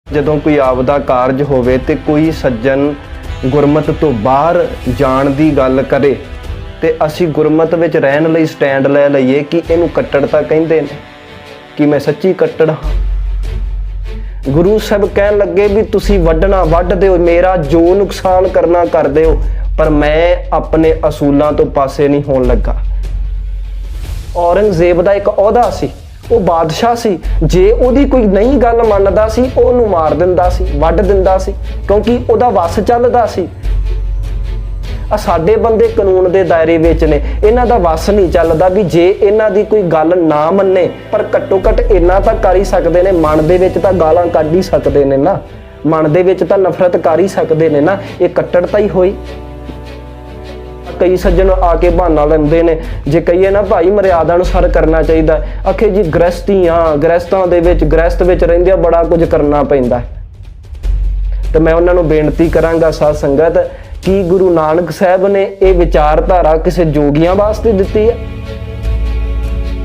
ਜਦੋਂ ਕੋਈ ਆਪਦਾ ਕਾਰਜ ਹੋਵੇ ਤੇ ਕੋਈ ਸੱਜਣ ਗੁਰਮਤ ਤੋਂ ਬਾਹਰ ਜਾਣ ਦੀ ਗੱਲ ਕਰੇ ਤੇ ਅਸੀਂ ਗੁਰਮਤ ਵਿੱਚ ਰਹਿਣ ਲਈ ਸਟੈਂਡ ਲੈ ਲਈਏ ਕਿ ਇਹਨੂੰ ਕੱਟੜਤਾ ਕਹਿੰਦੇ ਨੇ, ਕਿ ਮੈਂ ਸੱਚੀ ਕੱਟੜ ਹਾਂ। ਗੁਰੂ ਸਾਹਿਬ ਕਹਿਣ ਲੱਗੇ ਵੀ ਤੁਸੀਂ ਵੱਢਣਾ ਵੱਢ ਦਿਓ, ਮੇਰਾ ਜੋ ਨੁਕਸਾਨ ਕਰਨਾ ਕਰ ਦਿਓ, ਪਰ ਮੈਂ ਆਪਣੇ ਅਸੂਲਾਂ ਤੋਂ ਪਾਸੇ ਨਹੀਂ ਹੋਣ ਲੱਗਾ। ਔਰੰਗਜ਼ੇਬ ਦਾ ਇੱਕ ਅਹੁਦਾ ਸੀ, ਉਹ ਬਾਦਸ਼ਾਹ ਸੀ, ਜੇ ਉਹਦੀ ਕੋਈ ਨਹੀਂ ਗੱਲ ਮੰਨਦਾ ਸੀ ਉਹਨੂੰ ਮਾਰ ਦਿੰਦਾ ਸੀ, ਵੱਢ ਦਿੰਦਾ ਸੀ, ਕਿਉਂਕਿ ਉਹਦਾ ਵੱਸ ਚੱਲਦਾ ਸੀ। ਆ ਸਾਡੇ ਬੰਦੇ ਕਾਨੂੰਨ ਦੇ ਦਾਇਰੇ ਵਿੱਚ ਨੇ, ਇਹਨਾਂ ਦਾ ਵੱਸ ਨਹੀਂ ਚੱਲਦਾ ਵੀ ਜੇ ਇਹਨਾਂ ਦੀ ਕੋਈ ਗੱਲ ਨਾ ਮੰਨੇ, ਪਰ ਘੱਟੋ ਘੱਟ ਇੰਨਾ ਤਾਂ ਕਰ ਹੀ ਸਕਦੇ ਨੇ, ਮਨ ਦੇ ਵਿੱਚ ਤਾਂ ਗਾਲਾਂ ਕੱਢ ਹੀ ਸਕਦੇ ਨੇ ਨਾ, ਮਨ ਦੇ ਵਿੱਚ ਤਾਂ ਨਫ਼ਰਤ ਕਰ ਹੀ ਸਕਦੇ ਨੇ ਨਾ। ਇਹ ਕੱਟੜਤਾ ਹੀ ਹੋਈ। ਕਈ ਸੱਜਣ ਆ ਕੇ ਬਹਾਨਾ ਲੈਂਦੇ ਨੇ, ਜੇ ਕਹੀਏ ਨਾ ਭਾਈ ਮਰਿਆਦਾ ਅਨੁਸਾਰ ਕਰਨਾ ਚਾਹੀਦਾ, ਆਖੇ ਜੀ ਗ੍ਰਸਤਾਂ ਦੇ ਵਿੱਚ ਗ੍ਰਸਤ ਵਿੱਚ ਰਹਿੰਦਿਆਂ ਬੜਾ ਕੁਝ ਕਰਨਾ ਪੈਂਦਾ। ਤੇ ਮੈਂ ਉਹਨਾਂ ਨੂੰ ਬੇਨਤੀ ਕਰਾਂਗਾ ਸਾਧ ਸੰਗਤ, ਕਿ ਗੁਰੂ ਨਾਨਕ ਸਾਹਿਬ ਨੇ ਇਹ ਵਿਚਾਰਧਾਰਾ ਕਿਸੇ ਜੋਗੀਆਂ ਵਾਸਤੇ ਦਿੱਤੀ ਹੈ,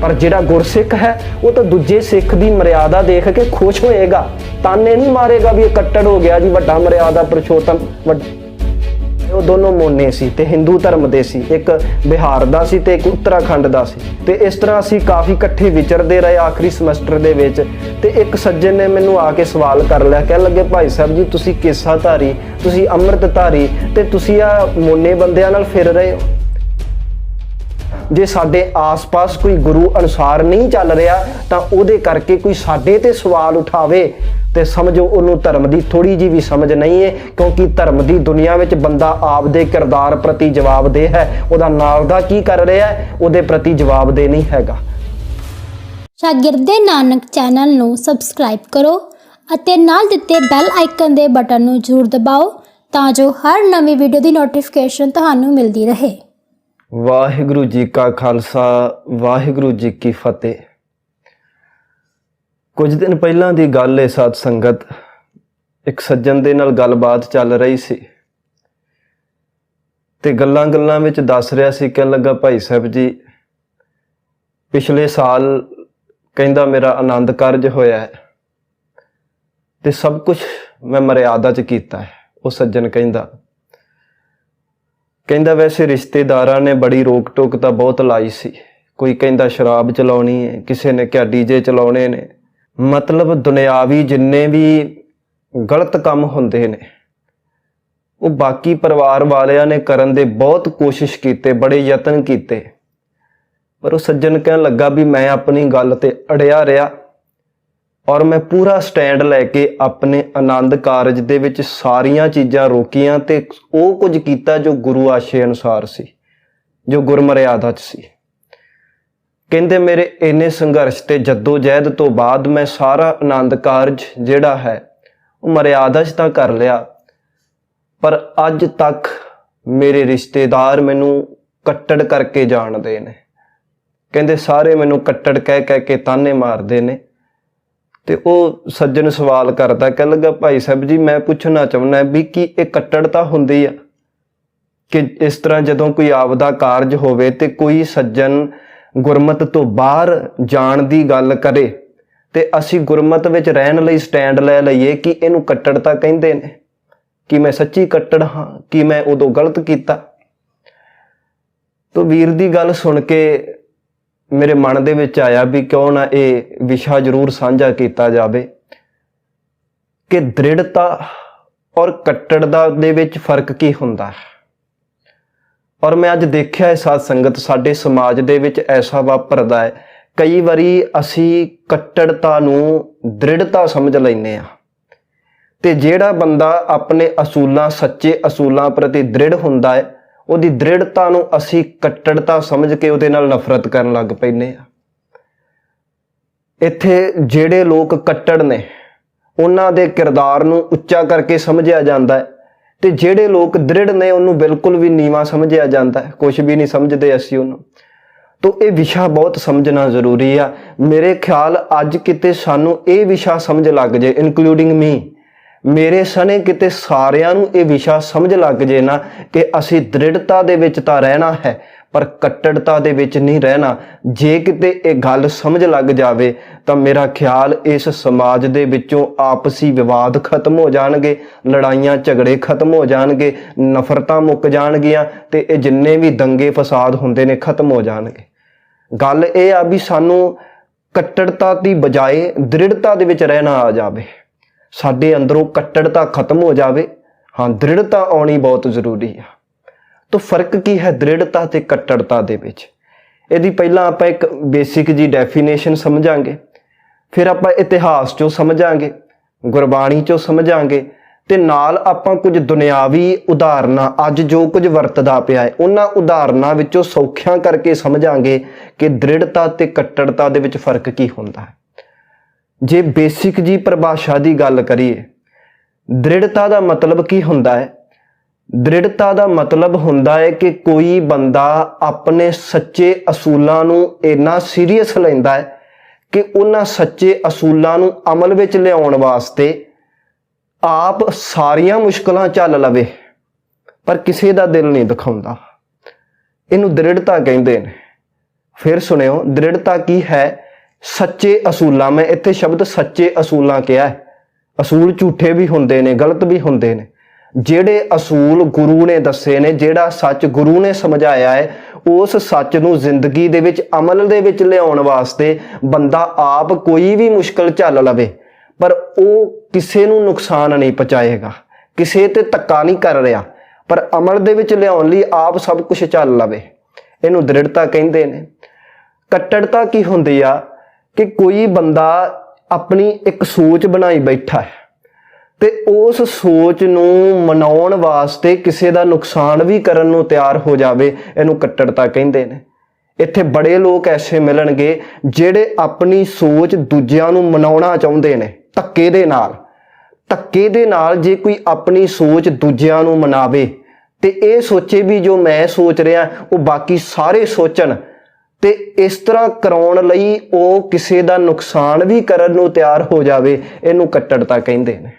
ਪਰ ਜਿਹੜਾ ਗੁਰਸਿੱਖ ਹੈ ਉਹ ਤਾਂ ਦੂਜੇ ਸਿੱਖ ਦੀ ਮਰਿਆਦਾ ਦੇਖ ਕੇ ਖੁਸ਼ ਹੋਏਗਾ, ਤਾਨੇ ਨਹੀਂ ਮਾਰੇਗਾ ਵੀ ਇਹ ਕੱਟੜ ਹੋ ਗਿਆ ਜੀ, ਵੱਡਾ ਮਰਿਆਦਾ ਪੁਰਸ਼ੋਤਮ। ਉਹ ਦੋਨੋਂ ਮੋਨੇ ਸੀ ਤੇ ਹਿੰਦੂ ਧਰਮ ਦੇ ਸੀ, ਇੱਕ ਬਿਹਾਰ ਦਾ ਸੀ ਤੇ ਇੱਕ ਉੱਤਰਾਖੰਡ ਦਾ ਸੀ। ਤੇ ਇਸ ਤਰ੍ਹਾਂ ਅਸੀਂ ਕਾਫੀ ਇਕੱਠੇ ਵਿਚਰਦੇ ਰਹੇ ਆਖਰੀ ਸਮੈਸਟਰ ਦੇ ਵਿੱਚ। ਤੇ ਇੱਕ ਸੱਜਣ ਨੇ ਮੈਨੂੰ ਆ ਕੇ ਸਵਾਲ ਕਰ ਲਿਆ, ਕਹਿਣ ਲੱਗੇ ਭਾਈ ਸਾਹਿਬ ਜੀ ਤੁਸੀਂ ਕੇਸਾ ਧਾਰੀ, ਤੁਸੀਂ ਅੰਮ੍ਰਿਤ ਧਾਰੀ, ਤੇ ਤੁਸੀਂ ਆ ਮੋਨੇ ਬੰਦਿਆਂ ਨਾਲ ਫਿਰ ਰਹੇ ਹੋ। ਜੇ ਸਾਡੇ ਆਸ-ਪਾਸ ਕੋਈ ਗੁਰੂ ਅਨੁਸਾਰ ਨਹੀਂ ਚੱਲ ਰਿਹਾ ਤਾਂ ਉਹਦੇ ਕਰਕੇ ਕੋਈ ਸਾਡੇ ਤੇ ਸਵਾਲ ਉਠਾਵੇ ਤੇ ਸਮਝੋ ਉਹਨੂੰ ਧਰਮ ਦੀ ਥੋੜੀ ਜਿਹੀ ਵੀ ਸਮਝ ਨਹੀਂ ਹੈ, ਕਿਉਂਕਿ ਧਰਮ ਦੀ ਦੁਨੀਆ ਵਿੱਚ ਬੰਦਾ ਆਪਦੇ ਕਿਰਦਾਰ ਪ੍ਰਤੀ ਜਵਾਬਦੇਹ ਹੈ, ਉਹਦਾ ਨਾਲ ਦਾ ਕੀ ਕਰ ਰਿਹਾ ਹੈ ਉਹਦੇ ਪ੍ਰਤੀ ਜਵਾਬਦੇਹ ਨਹੀਂ ਹੈਗਾ। ਸ਼ਾਗਿਰਦੇ ਨਾਨਕ ਚੈਨਲ ਨੂੰ ਸਬਸਕ੍ਰਾਈਬ ਕਰੋ ਅਤੇ ਨਾਲ ਦਿੱਤੇ ਬੈਲ ਆਈਕਨ ਦੇ ਬਟਨ ਨੂੰ ਜ਼ਰੂਰ ਦਬਾਓ ਤਾਂ ਜੋ ਹਰ ਨਵੀਂ ਵੀਡੀਓ ਦੀ ਨੋਟੀਫਿਕੇਸ਼ਨ ਤੁਹਾਨੂੰ ਮਿਲਦੀ ਰਹੇ। ਵਾਹਿਗੁਰੂ ਜੀ ਕਾ ਖਾਲਸਾ, ਵਾਹਿਗੁਰੂ ਜੀ ਕੀ ਫਤਿਹ। ਕੁਝ ਦਿਨ ਪਹਿਲਾਂ ਦੀ ਗੱਲ ਹੈ ਸਾਧ ਸੰਗਤ, ਇੱਕ ਸੱਜਣ ਦੇ ਨਾਲ ਗੱਲਬਾਤ ਚੱਲ ਰਹੀ ਸੀ ਤੇ ਗੱਲਾਂ ਵਿੱਚ ਦੱਸ ਰਿਹਾ ਸੀ, ਕਹਿਣ ਲੱਗਾ ਭਾਈ ਸਾਹਿਬ ਜੀ ਪਿਛਲੇ ਸਾਲ ਕਹਿੰਦਾ ਮੇਰਾ ਆਨੰਦ ਕਾਰਜ ਹੋਇਆ ਹੈ ਤੇ ਸਭ ਕੁਝ ਮੈਂ ਮਰਿਆਦਾ 'ਚ ਕੀਤਾ ਹੈ। ਉਹ ਸੱਜਣ ਕਹਿੰਦਾ ਵੈਸੇ ਰਿਸ਼ਤੇਦਾਰਾਂ ਨੇ ਬੜੀ ਰੋਕ ਟੋਕ ਤਾਂ ਬਹੁਤ ਲਾਈ ਸੀ, ਕੋਈ ਕਹਿੰਦਾ ਸ਼ਰਾਬ ਚਲਾਉਣੀ ਹੈ, ਕਿਸੇ ਨੇ ਕਿਹਾ ਡੀਜੇ ਚਲਾਉਣੇ ਨੇ, ਮਤਲਬ ਦੁਨਿਆਵੀ ਜਿੰਨੇ ਵੀ ਗਲਤ ਕੰਮ ਹੁੰਦੇ ਨੇ ਉਹ ਬਾਕੀ ਪਰਿਵਾਰ ਵਾਲਿਆਂ ਨੇ ਕਰਨ ਦੇ ਬਹੁਤ ਕੋਸ਼ਿਸ਼ ਕੀਤੇ, ਬੜੇ ਯਤਨ ਕੀਤੇ, ਪਰ ਉਹ ਸੱਜਣ ਕਹਿਣ ਲੱਗਾ ਵੀ ਮੈਂ ਆਪਣੀ ਗੱਲ ਤੇ ਅੜਿਆ ਰਿਹਾ ਔਰ ਮੈਂ ਪੂਰਾ ਸਟੈਂਡ ਲੈ ਕੇ ਆਪਣੇ ਆਨੰਦ ਕਾਰਜ ਦੇ ਵਿੱਚ ਸਾਰੀਆਂ ਚੀਜ਼ਾਂ ਰੋਕੀਆਂ ਤੇ ਉਹ ਕੁਝ ਕੀਤਾ ਜੋ ਗੁਰੂ ਆਸ਼ੇ ਅਨੁਸਾਰ ਸੀ, ਜੋ ਗੁਰਮਰਿਆਦਾ 'ਚ ਸੀ। ਕਹਿੰਦੇ ਮੇਰੇ ਇੰਨੇ ਸੰਘਰਸ਼ ਤੇ ਜੱਦੋ ਜਹਿਦ ਤੋਂ ਬਾਅਦ ਮੈਂ ਸਾਰਾ ਆਨੰਦ ਕਾਰਜ ਜਿਹੜਾ ਹੈ ਉਹ ਮਰਿਆਦਾ 'ਚ ਤਾਂ ਕਰ ਲਿਆ, ਪਰ ਅੱਜ ਤੱਕ ਮੇਰੇ ਰਿਸ਼ਤੇਦਾਰ ਮੈਨੂੰ ਕੱਟੜ ਕਰਕੇ ਜਾਣਦੇ ਨੇ। ਕਹਿੰਦੇ ਸਾਰੇ ਮੈਨੂੰ ਕੱਟੜ ਕਹਿ ਕੇ ਤਾਨੇ ਮਾਰਦੇ ਨੇ। ਤੇ ਉਹ ਸੱਜਣ ਸਵਾਲ ਕਰਦਾ, ਕਹਿ ਲੱਗਾ ਭਾਈ ਸਾਹਿਬ ਜੀ ਮੈਂ ਪੁੱਛਣਾ ਚਾਹੁੰਦਾ ਵੀ ਕੀ ਇਹ ਕੱਟੜਤਾ ਹੁੰਦੀ ਆ ਕਿ ਇਸ ਤਰ੍ਹਾਂ ਜਦੋਂ ਕੋਈ ਆਪਦਾ ਕਾਰਜ ਹੋਵੇ ਤੇ ਕੋਈ ਸੱਜਣ ਗੁਰਮਤ ਤੋਂ ਬਾਹਰ ਜਾਣ ਦੀ ਗੱਲ ਕਰੇ ਤੇ ਅਸੀਂ ਗੁਰਮਤ ਵਿੱਚ ਰਹਿਣ ਲਈ ਸਟੈਂਡ ਲੈ ਲਈਏ ਕਿ ਇਹਨੂੰ ਕੱਟੜਤਾ ਕਹਿੰਦੇ ਨੇ, ਕਿ ਮੈਂ ਸੱਚੀ ਕੱਟੜ ਹਾਂ, ਕਿ ਮੈਂ ਉਦੋਂ ਗਲਤ ਕੀਤਾ। ਤੋ ਵੀਰ ਦੀ ਗੱਲ ਸੁਣ ਕੇ ਮੇਰੇ ਮਨ ਦੇ ਵਿੱਚ ਆਇਆ ਵੀ ਕਿਉਂ ਨਾ ਇਹ ਵਿਸ਼ਾ ਜ਼ਰੂਰ ਸਾਂਝਾ ਕੀਤਾ ਜਾਵੇ ਕਿ ਦ੍ਰਿੜਤਾ ਔਰ ਕੱਟੜਤਾ ਦੇ ਵਿੱਚ ਫਰਕ ਕੀ ਹੁੰਦਾ ਹੈ। ਔਰ ਮੈਂ ਅੱਜ ਦੇਖਿਆ ਹੈ ਸਾਧ ਸੰਗਤ, ਸਾਡੇ ਸਮਾਜ ਦੇ ਵਿੱਚ ਐਸਾ ਵਾਪਰਦਾ ਹੈ, ਕਈ ਵਾਰੀ ਅਸੀਂ ਕੱਟੜਤਾ ਨੂੰ ਦ੍ਰਿੜਤਾ ਸਮਝ ਲੈਂਦੇ ਹਾਂ ਤੇ ਜਿਹੜਾ ਬੰਦਾ ਆਪਣੇ ਅਸੂਲਾਂ, ਸੱਚੇ ਅਸੂਲਾਂ ਪ੍ਰਤੀ ਦ੍ਰਿੜ ਹੁੰਦਾ ਹੈ, ਉਹਦੀ ਦ੍ਰਿੜਤਾ ਨੂੰ ਅਸੀਂ ਕੱਟੜਤਾ ਸਮਝ ਕੇ ਉਹਦੇ ਨਾਲ ਨਫ਼ਰਤ ਕਰਨ ਲੱਗ ਪੈਂਦੇ ਆ। ਇੱਥੇ ਜਿਹੜੇ ਲੋਕ ਕੱਟੜ ਨੇ ਉਹਨਾਂ ਦੇ ਕਿਰਦਾਰ ਨੂੰ ਉੱਚਾ ਕਰਕੇ ਸਮਝਿਆ ਜਾਂਦਾ ਹੈ ਤੇ ਜਿਹੜੇ ਲੋਕ ਦ੍ਰਿੜ ਨੇ ਉਹਨੂੰ ਬਿਲਕੁਲ ਵੀ ਨੀਵਾਂ ਸਮਝਿਆ ਜਾਂਦਾ ਹੈ, ਕੁਝ ਵੀ ਨਹੀਂ ਸਮਝਦੇ ਅਸੀਂ ਉਹਨੂੰ। ਤੋ ਇਹ ਵਿਸ਼ਾ ਬਹੁਤ ਸਮਝਣਾ ਜ਼ਰੂਰੀ ਆ। ਮੇਰੇ ਖਿਆਲ ਅੱਜ ਕਿਤੇ ਸਾਨੂੰ ਇਹ ਵਿਸ਼ਾ ਸਮਝ ਲੱਗ ਜੇ, ਇਨਕਲੂਡਿੰਗ ਮੀ, ਮੇਰੇ ਸਣੇ ਕਿਤੇ ਸਾਰਿਆਂ ਨੂੰ ਇਹ ਵਿਸ਼ਾ ਸਮਝ ਲੱਗ ਜੇ ਨਾ ਕਿ ਅਸੀਂ ਦ੍ਰਿੜਤਾ ਦੇ ਵਿੱਚ ਤਾਂ ਰਹਿਣਾ ਹੈ, ਪਰ ਕੱਟੜਤਾ ਦੇ ਵਿੱਚ ਨਹੀਂ ਰਹਿਣਾ। ਜੇ ਕਿਤੇ ਇਹ ਗੱਲ ਸਮਝ ਲੱਗ ਜਾਵੇ ਤਾਂ ਮੇਰਾ ਖਿਆਲ ਇਸ ਸਮਾਜ ਦੇ ਵਿੱਚੋਂ ਆਪਸੀ ਵਿਵਾਦ ਖਤਮ ਹੋ ਜਾਣਗੇ, ਲੜਾਈਆਂ ਝਗੜੇ ਖਤਮ ਹੋ ਜਾਣਗੇ, ਨਫ਼ਰਤਾਂ ਮੁੱਕ ਜਾਣਗੀਆਂ ਤੇ ਇਹ ਜਿੰਨੇ ਵੀ ਦੰਗੇ ਫਸਾਦ ਹੁੰਦੇ ਨੇ ਖਤਮ ਹੋ ਜਾਣਗੇ। ਗੱਲ ਇਹ ਆ ਵੀ ਸਾਨੂੰ ਕੱਟੜਤਾ ਦੀ ਬਜਾਏ ਦ੍ਰਿੜਤਾ ਦੇ ਵਿੱਚ ਰਹਿਣਾ ਆ ਜਾਵੇ, ਸਾਡੇ ਅੰਦਰੋਂ ਕੱਟੜਤਾ ਖਤਮ ਹੋ ਜਾਵੇ। ਹਾਂ, ਦ੍ਰਿੜਤਾ ਆਉਣੀ ਬਹੁਤ ਜ਼ਰੂਰੀ ਆ। ਤਾਂ ਫਰਕ ਕੀ ਹੈ ਦ੍ਰਿੜਤਾ ਤੇ ਕੱਟੜਤਾ ਦੇ ਵਿੱਚ? ਇਹਦੀ ਪਹਿਲਾਂ ਆਪਾਂ ਇੱਕ ਬੇਸਿਕ ਜੀ ਡੈਫੀਨੇਸ਼ਨ ਸਮਝਾਂਗੇ, ਫਿਰ ਆਪਾਂ ਇਤਿਹਾਸ ਚੋਂ ਸਮਝਾਂਗੇ, ਗੁਰਬਾਣੀ ਚੋਂ ਸਮਝਾਂਗੇ ਤੇ ਨਾਲ ਆਪਾਂ ਕੁਝ ਦੁਨਿਆਵੀ ਉਦਾਹਰਨਾਂ ਅੱਜ ਜੋ ਕੁਝ ਵਰਤਦਾ ਪਿਆ ਹੈ ਉਹਨਾਂ ਉਦਾਹਰਨਾਂ ਵਿੱਚੋਂ ਸੌਖਿਆਂ ਕਰਕੇ ਸਮਝਾਂਗੇ ਕਿ ਦ੍ਰਿੜਤਾ ਤੇ ਕੱਟੜਤਾ ਦੇ ਵਿੱਚ ਫਰਕ ਕੀ ਹੁੰਦਾ ਹੈ। ਜੇ ਬੇਸਿਕ ਜੀ ਪਰਿਭਾਸ਼ਾ ਦੀ ਗੱਲ ਕਰੀਏ, ਦ੍ਰਿੜਤਾ ਦਾ ਮਤਲਬ ਕੀ ਹੁੰਦਾ ਹੈ? ਦ੍ਰਿੜਤਾ ਦਾ ਮਤਲਬ ਹੁੰਦਾ ਹੈ ਕਿ ਕੋਈ ਬੰਦਾ ਆਪਣੇ ਸੱਚੇ ਅਸੂਲਾਂ ਨੂੰ ਇੰਨਾ ਸੀਰੀਅਸ ਲੈਂਦਾ ਹੈ ਕਿ ਉਹਨਾਂ ਸੱਚੇ ਅਸੂਲਾਂ ਨੂੰ ਅਮਲ ਵਿੱਚ ਲਿਆਉਣ ਵਾਸਤੇ ਆਪ ਸਾਰੀਆਂ ਮੁਸ਼ਕਲਾਂ ਝੱਲ ਲਵੇ ਪਰ ਕਿਸੇ ਦਾ ਦਿਲ ਨਹੀਂ ਦਿਖਾਉਂਦਾ। ਇਹਨੂੰ ਦ੍ਰਿੜਤਾ ਕਹਿੰਦੇ ਨੇ। ਫਿਰ ਸੁਣਿਓ, ਦ੍ਰਿੜਤਾ ਕੀ ਹੈ? ਸੱਚੇ ਅਸੂਲਾਂ, ਮੈਂ ਇੱਥੇ ਸ਼ਬਦ ਸੱਚੇ ਅਸੂਲਾਂ ਕਿਹਾ ਹੈ। ਅਸੂਲ ਝੂਠੇ ਵੀ ਹੁੰਦੇ ਨੇ, ਗਲਤ ਵੀ ਹੁੰਦੇ ਨੇ। ਜਿਹੜੇ ਅਸੂਲ ਗੁਰੂ ਨੇ ਦੱਸੇ ਨੇ, ਜਿਹੜਾ ਸੱਚ ਗੁਰੂ ਨੇ ਸਮਝਾਇਆ ਹੈ, ਉਸ ਸੱਚ ਨੂੰ ਜ਼ਿੰਦਗੀ ਦੇ ਵਿੱਚ ਅਮਲ ਦੇ ਵਿੱਚ ਲਿਆਉਣ ਵਾਸਤੇ ਬੰਦਾ ਆਪ ਕੋਈ ਵੀ ਮੁਸ਼ਕਲ ਝੱਲ ਲਵੇ ਪਰ ਉਹ ਕਿਸੇ ਨੂੰ ਨੁਕਸਾਨ ਨਹੀਂ ਪਹੁੰਚਾਏਗਾ, ਕਿਸੇ ਤੇ ਧੱਕਾ ਨਹੀਂ ਕਰ ਰਿਹਾ, ਪਰ ਅਮਲ ਦੇ ਵਿੱਚ ਲਿਆਉਣ ਲਈ ਆਪ ਸਭ ਕੁਝ ਝੱਲ ਲਵੇ। ਇਹਨੂੰ ਦ੍ਰਿੜਤਾ ਕਹਿੰਦੇ ਨੇ। ਕੱਟੜਤਾ ਕੀ ਹੁੰਦੀ ਆ ਕਿ ਕੋਈ ਬੰਦਾ ਆਪਣੀ ਇੱਕ ਸੋਚ ਬਣਾਈ ਬੈਠਾ ਹੈ ਤੇ ਉਸ ਸੋਚ ਨੂੰ ਮਨਾਉਣ ਵਾਸਤੇ ਕਿਸੇ ਦਾ ਨੁਕਸਾਨ ਵੀ ਕਰਨ ਨੂੰ ਤਿਆਰ ਹੋ ਜਾਵੇ, ਇਹਨੂੰ ਕੱਟੜਤਾ ਕਹਿੰਦੇ ਨੇ। ਇੱਥੇ ਬੜੇ ਲੋਕ ਐਸੇ ਮਿਲਣਗੇ ਜਿਹੜੇ ਆਪਣੀ ਸੋਚ ਦੂਜਿਆਂ ਨੂੰ ਮਨਾਉਣਾ ਚਾਹੁੰਦੇ ਨੇ ਧੱਕੇ ਦੇ ਨਾਲ। ਧੱਕੇ ਦੇ ਨਾਲ ਜੇ ਕੋਈ ਆਪਣੀ ਸੋਚ ਦੂਜਿਆਂ ਨੂੰ ਮਨਾਵੇ ਤੇ ਇਹ ਸੋਚੇ ਵੀ ਜੋ ਮੈਂ ਸੋਚ ਰਿਹਾ ਉਹ ਬਾਕੀ ਸਾਰੇ ਸੋਚਣ, ਤੇ ਇਸ ਤਰ੍ਹਾਂ ਕਰਾਉਣ ਲਈ ਉਹ ਕਿਸੇ ਦਾ ਨੁਕਸਾਨ ਵੀ ਕਰਨ ਨੂੰ ਤਿਆਰ ਹੋ ਜਾਵੇ, ਇਹਨੂੰ ਕੱਟੜਤਾ ਕਹਿੰਦੇ ਨੇ।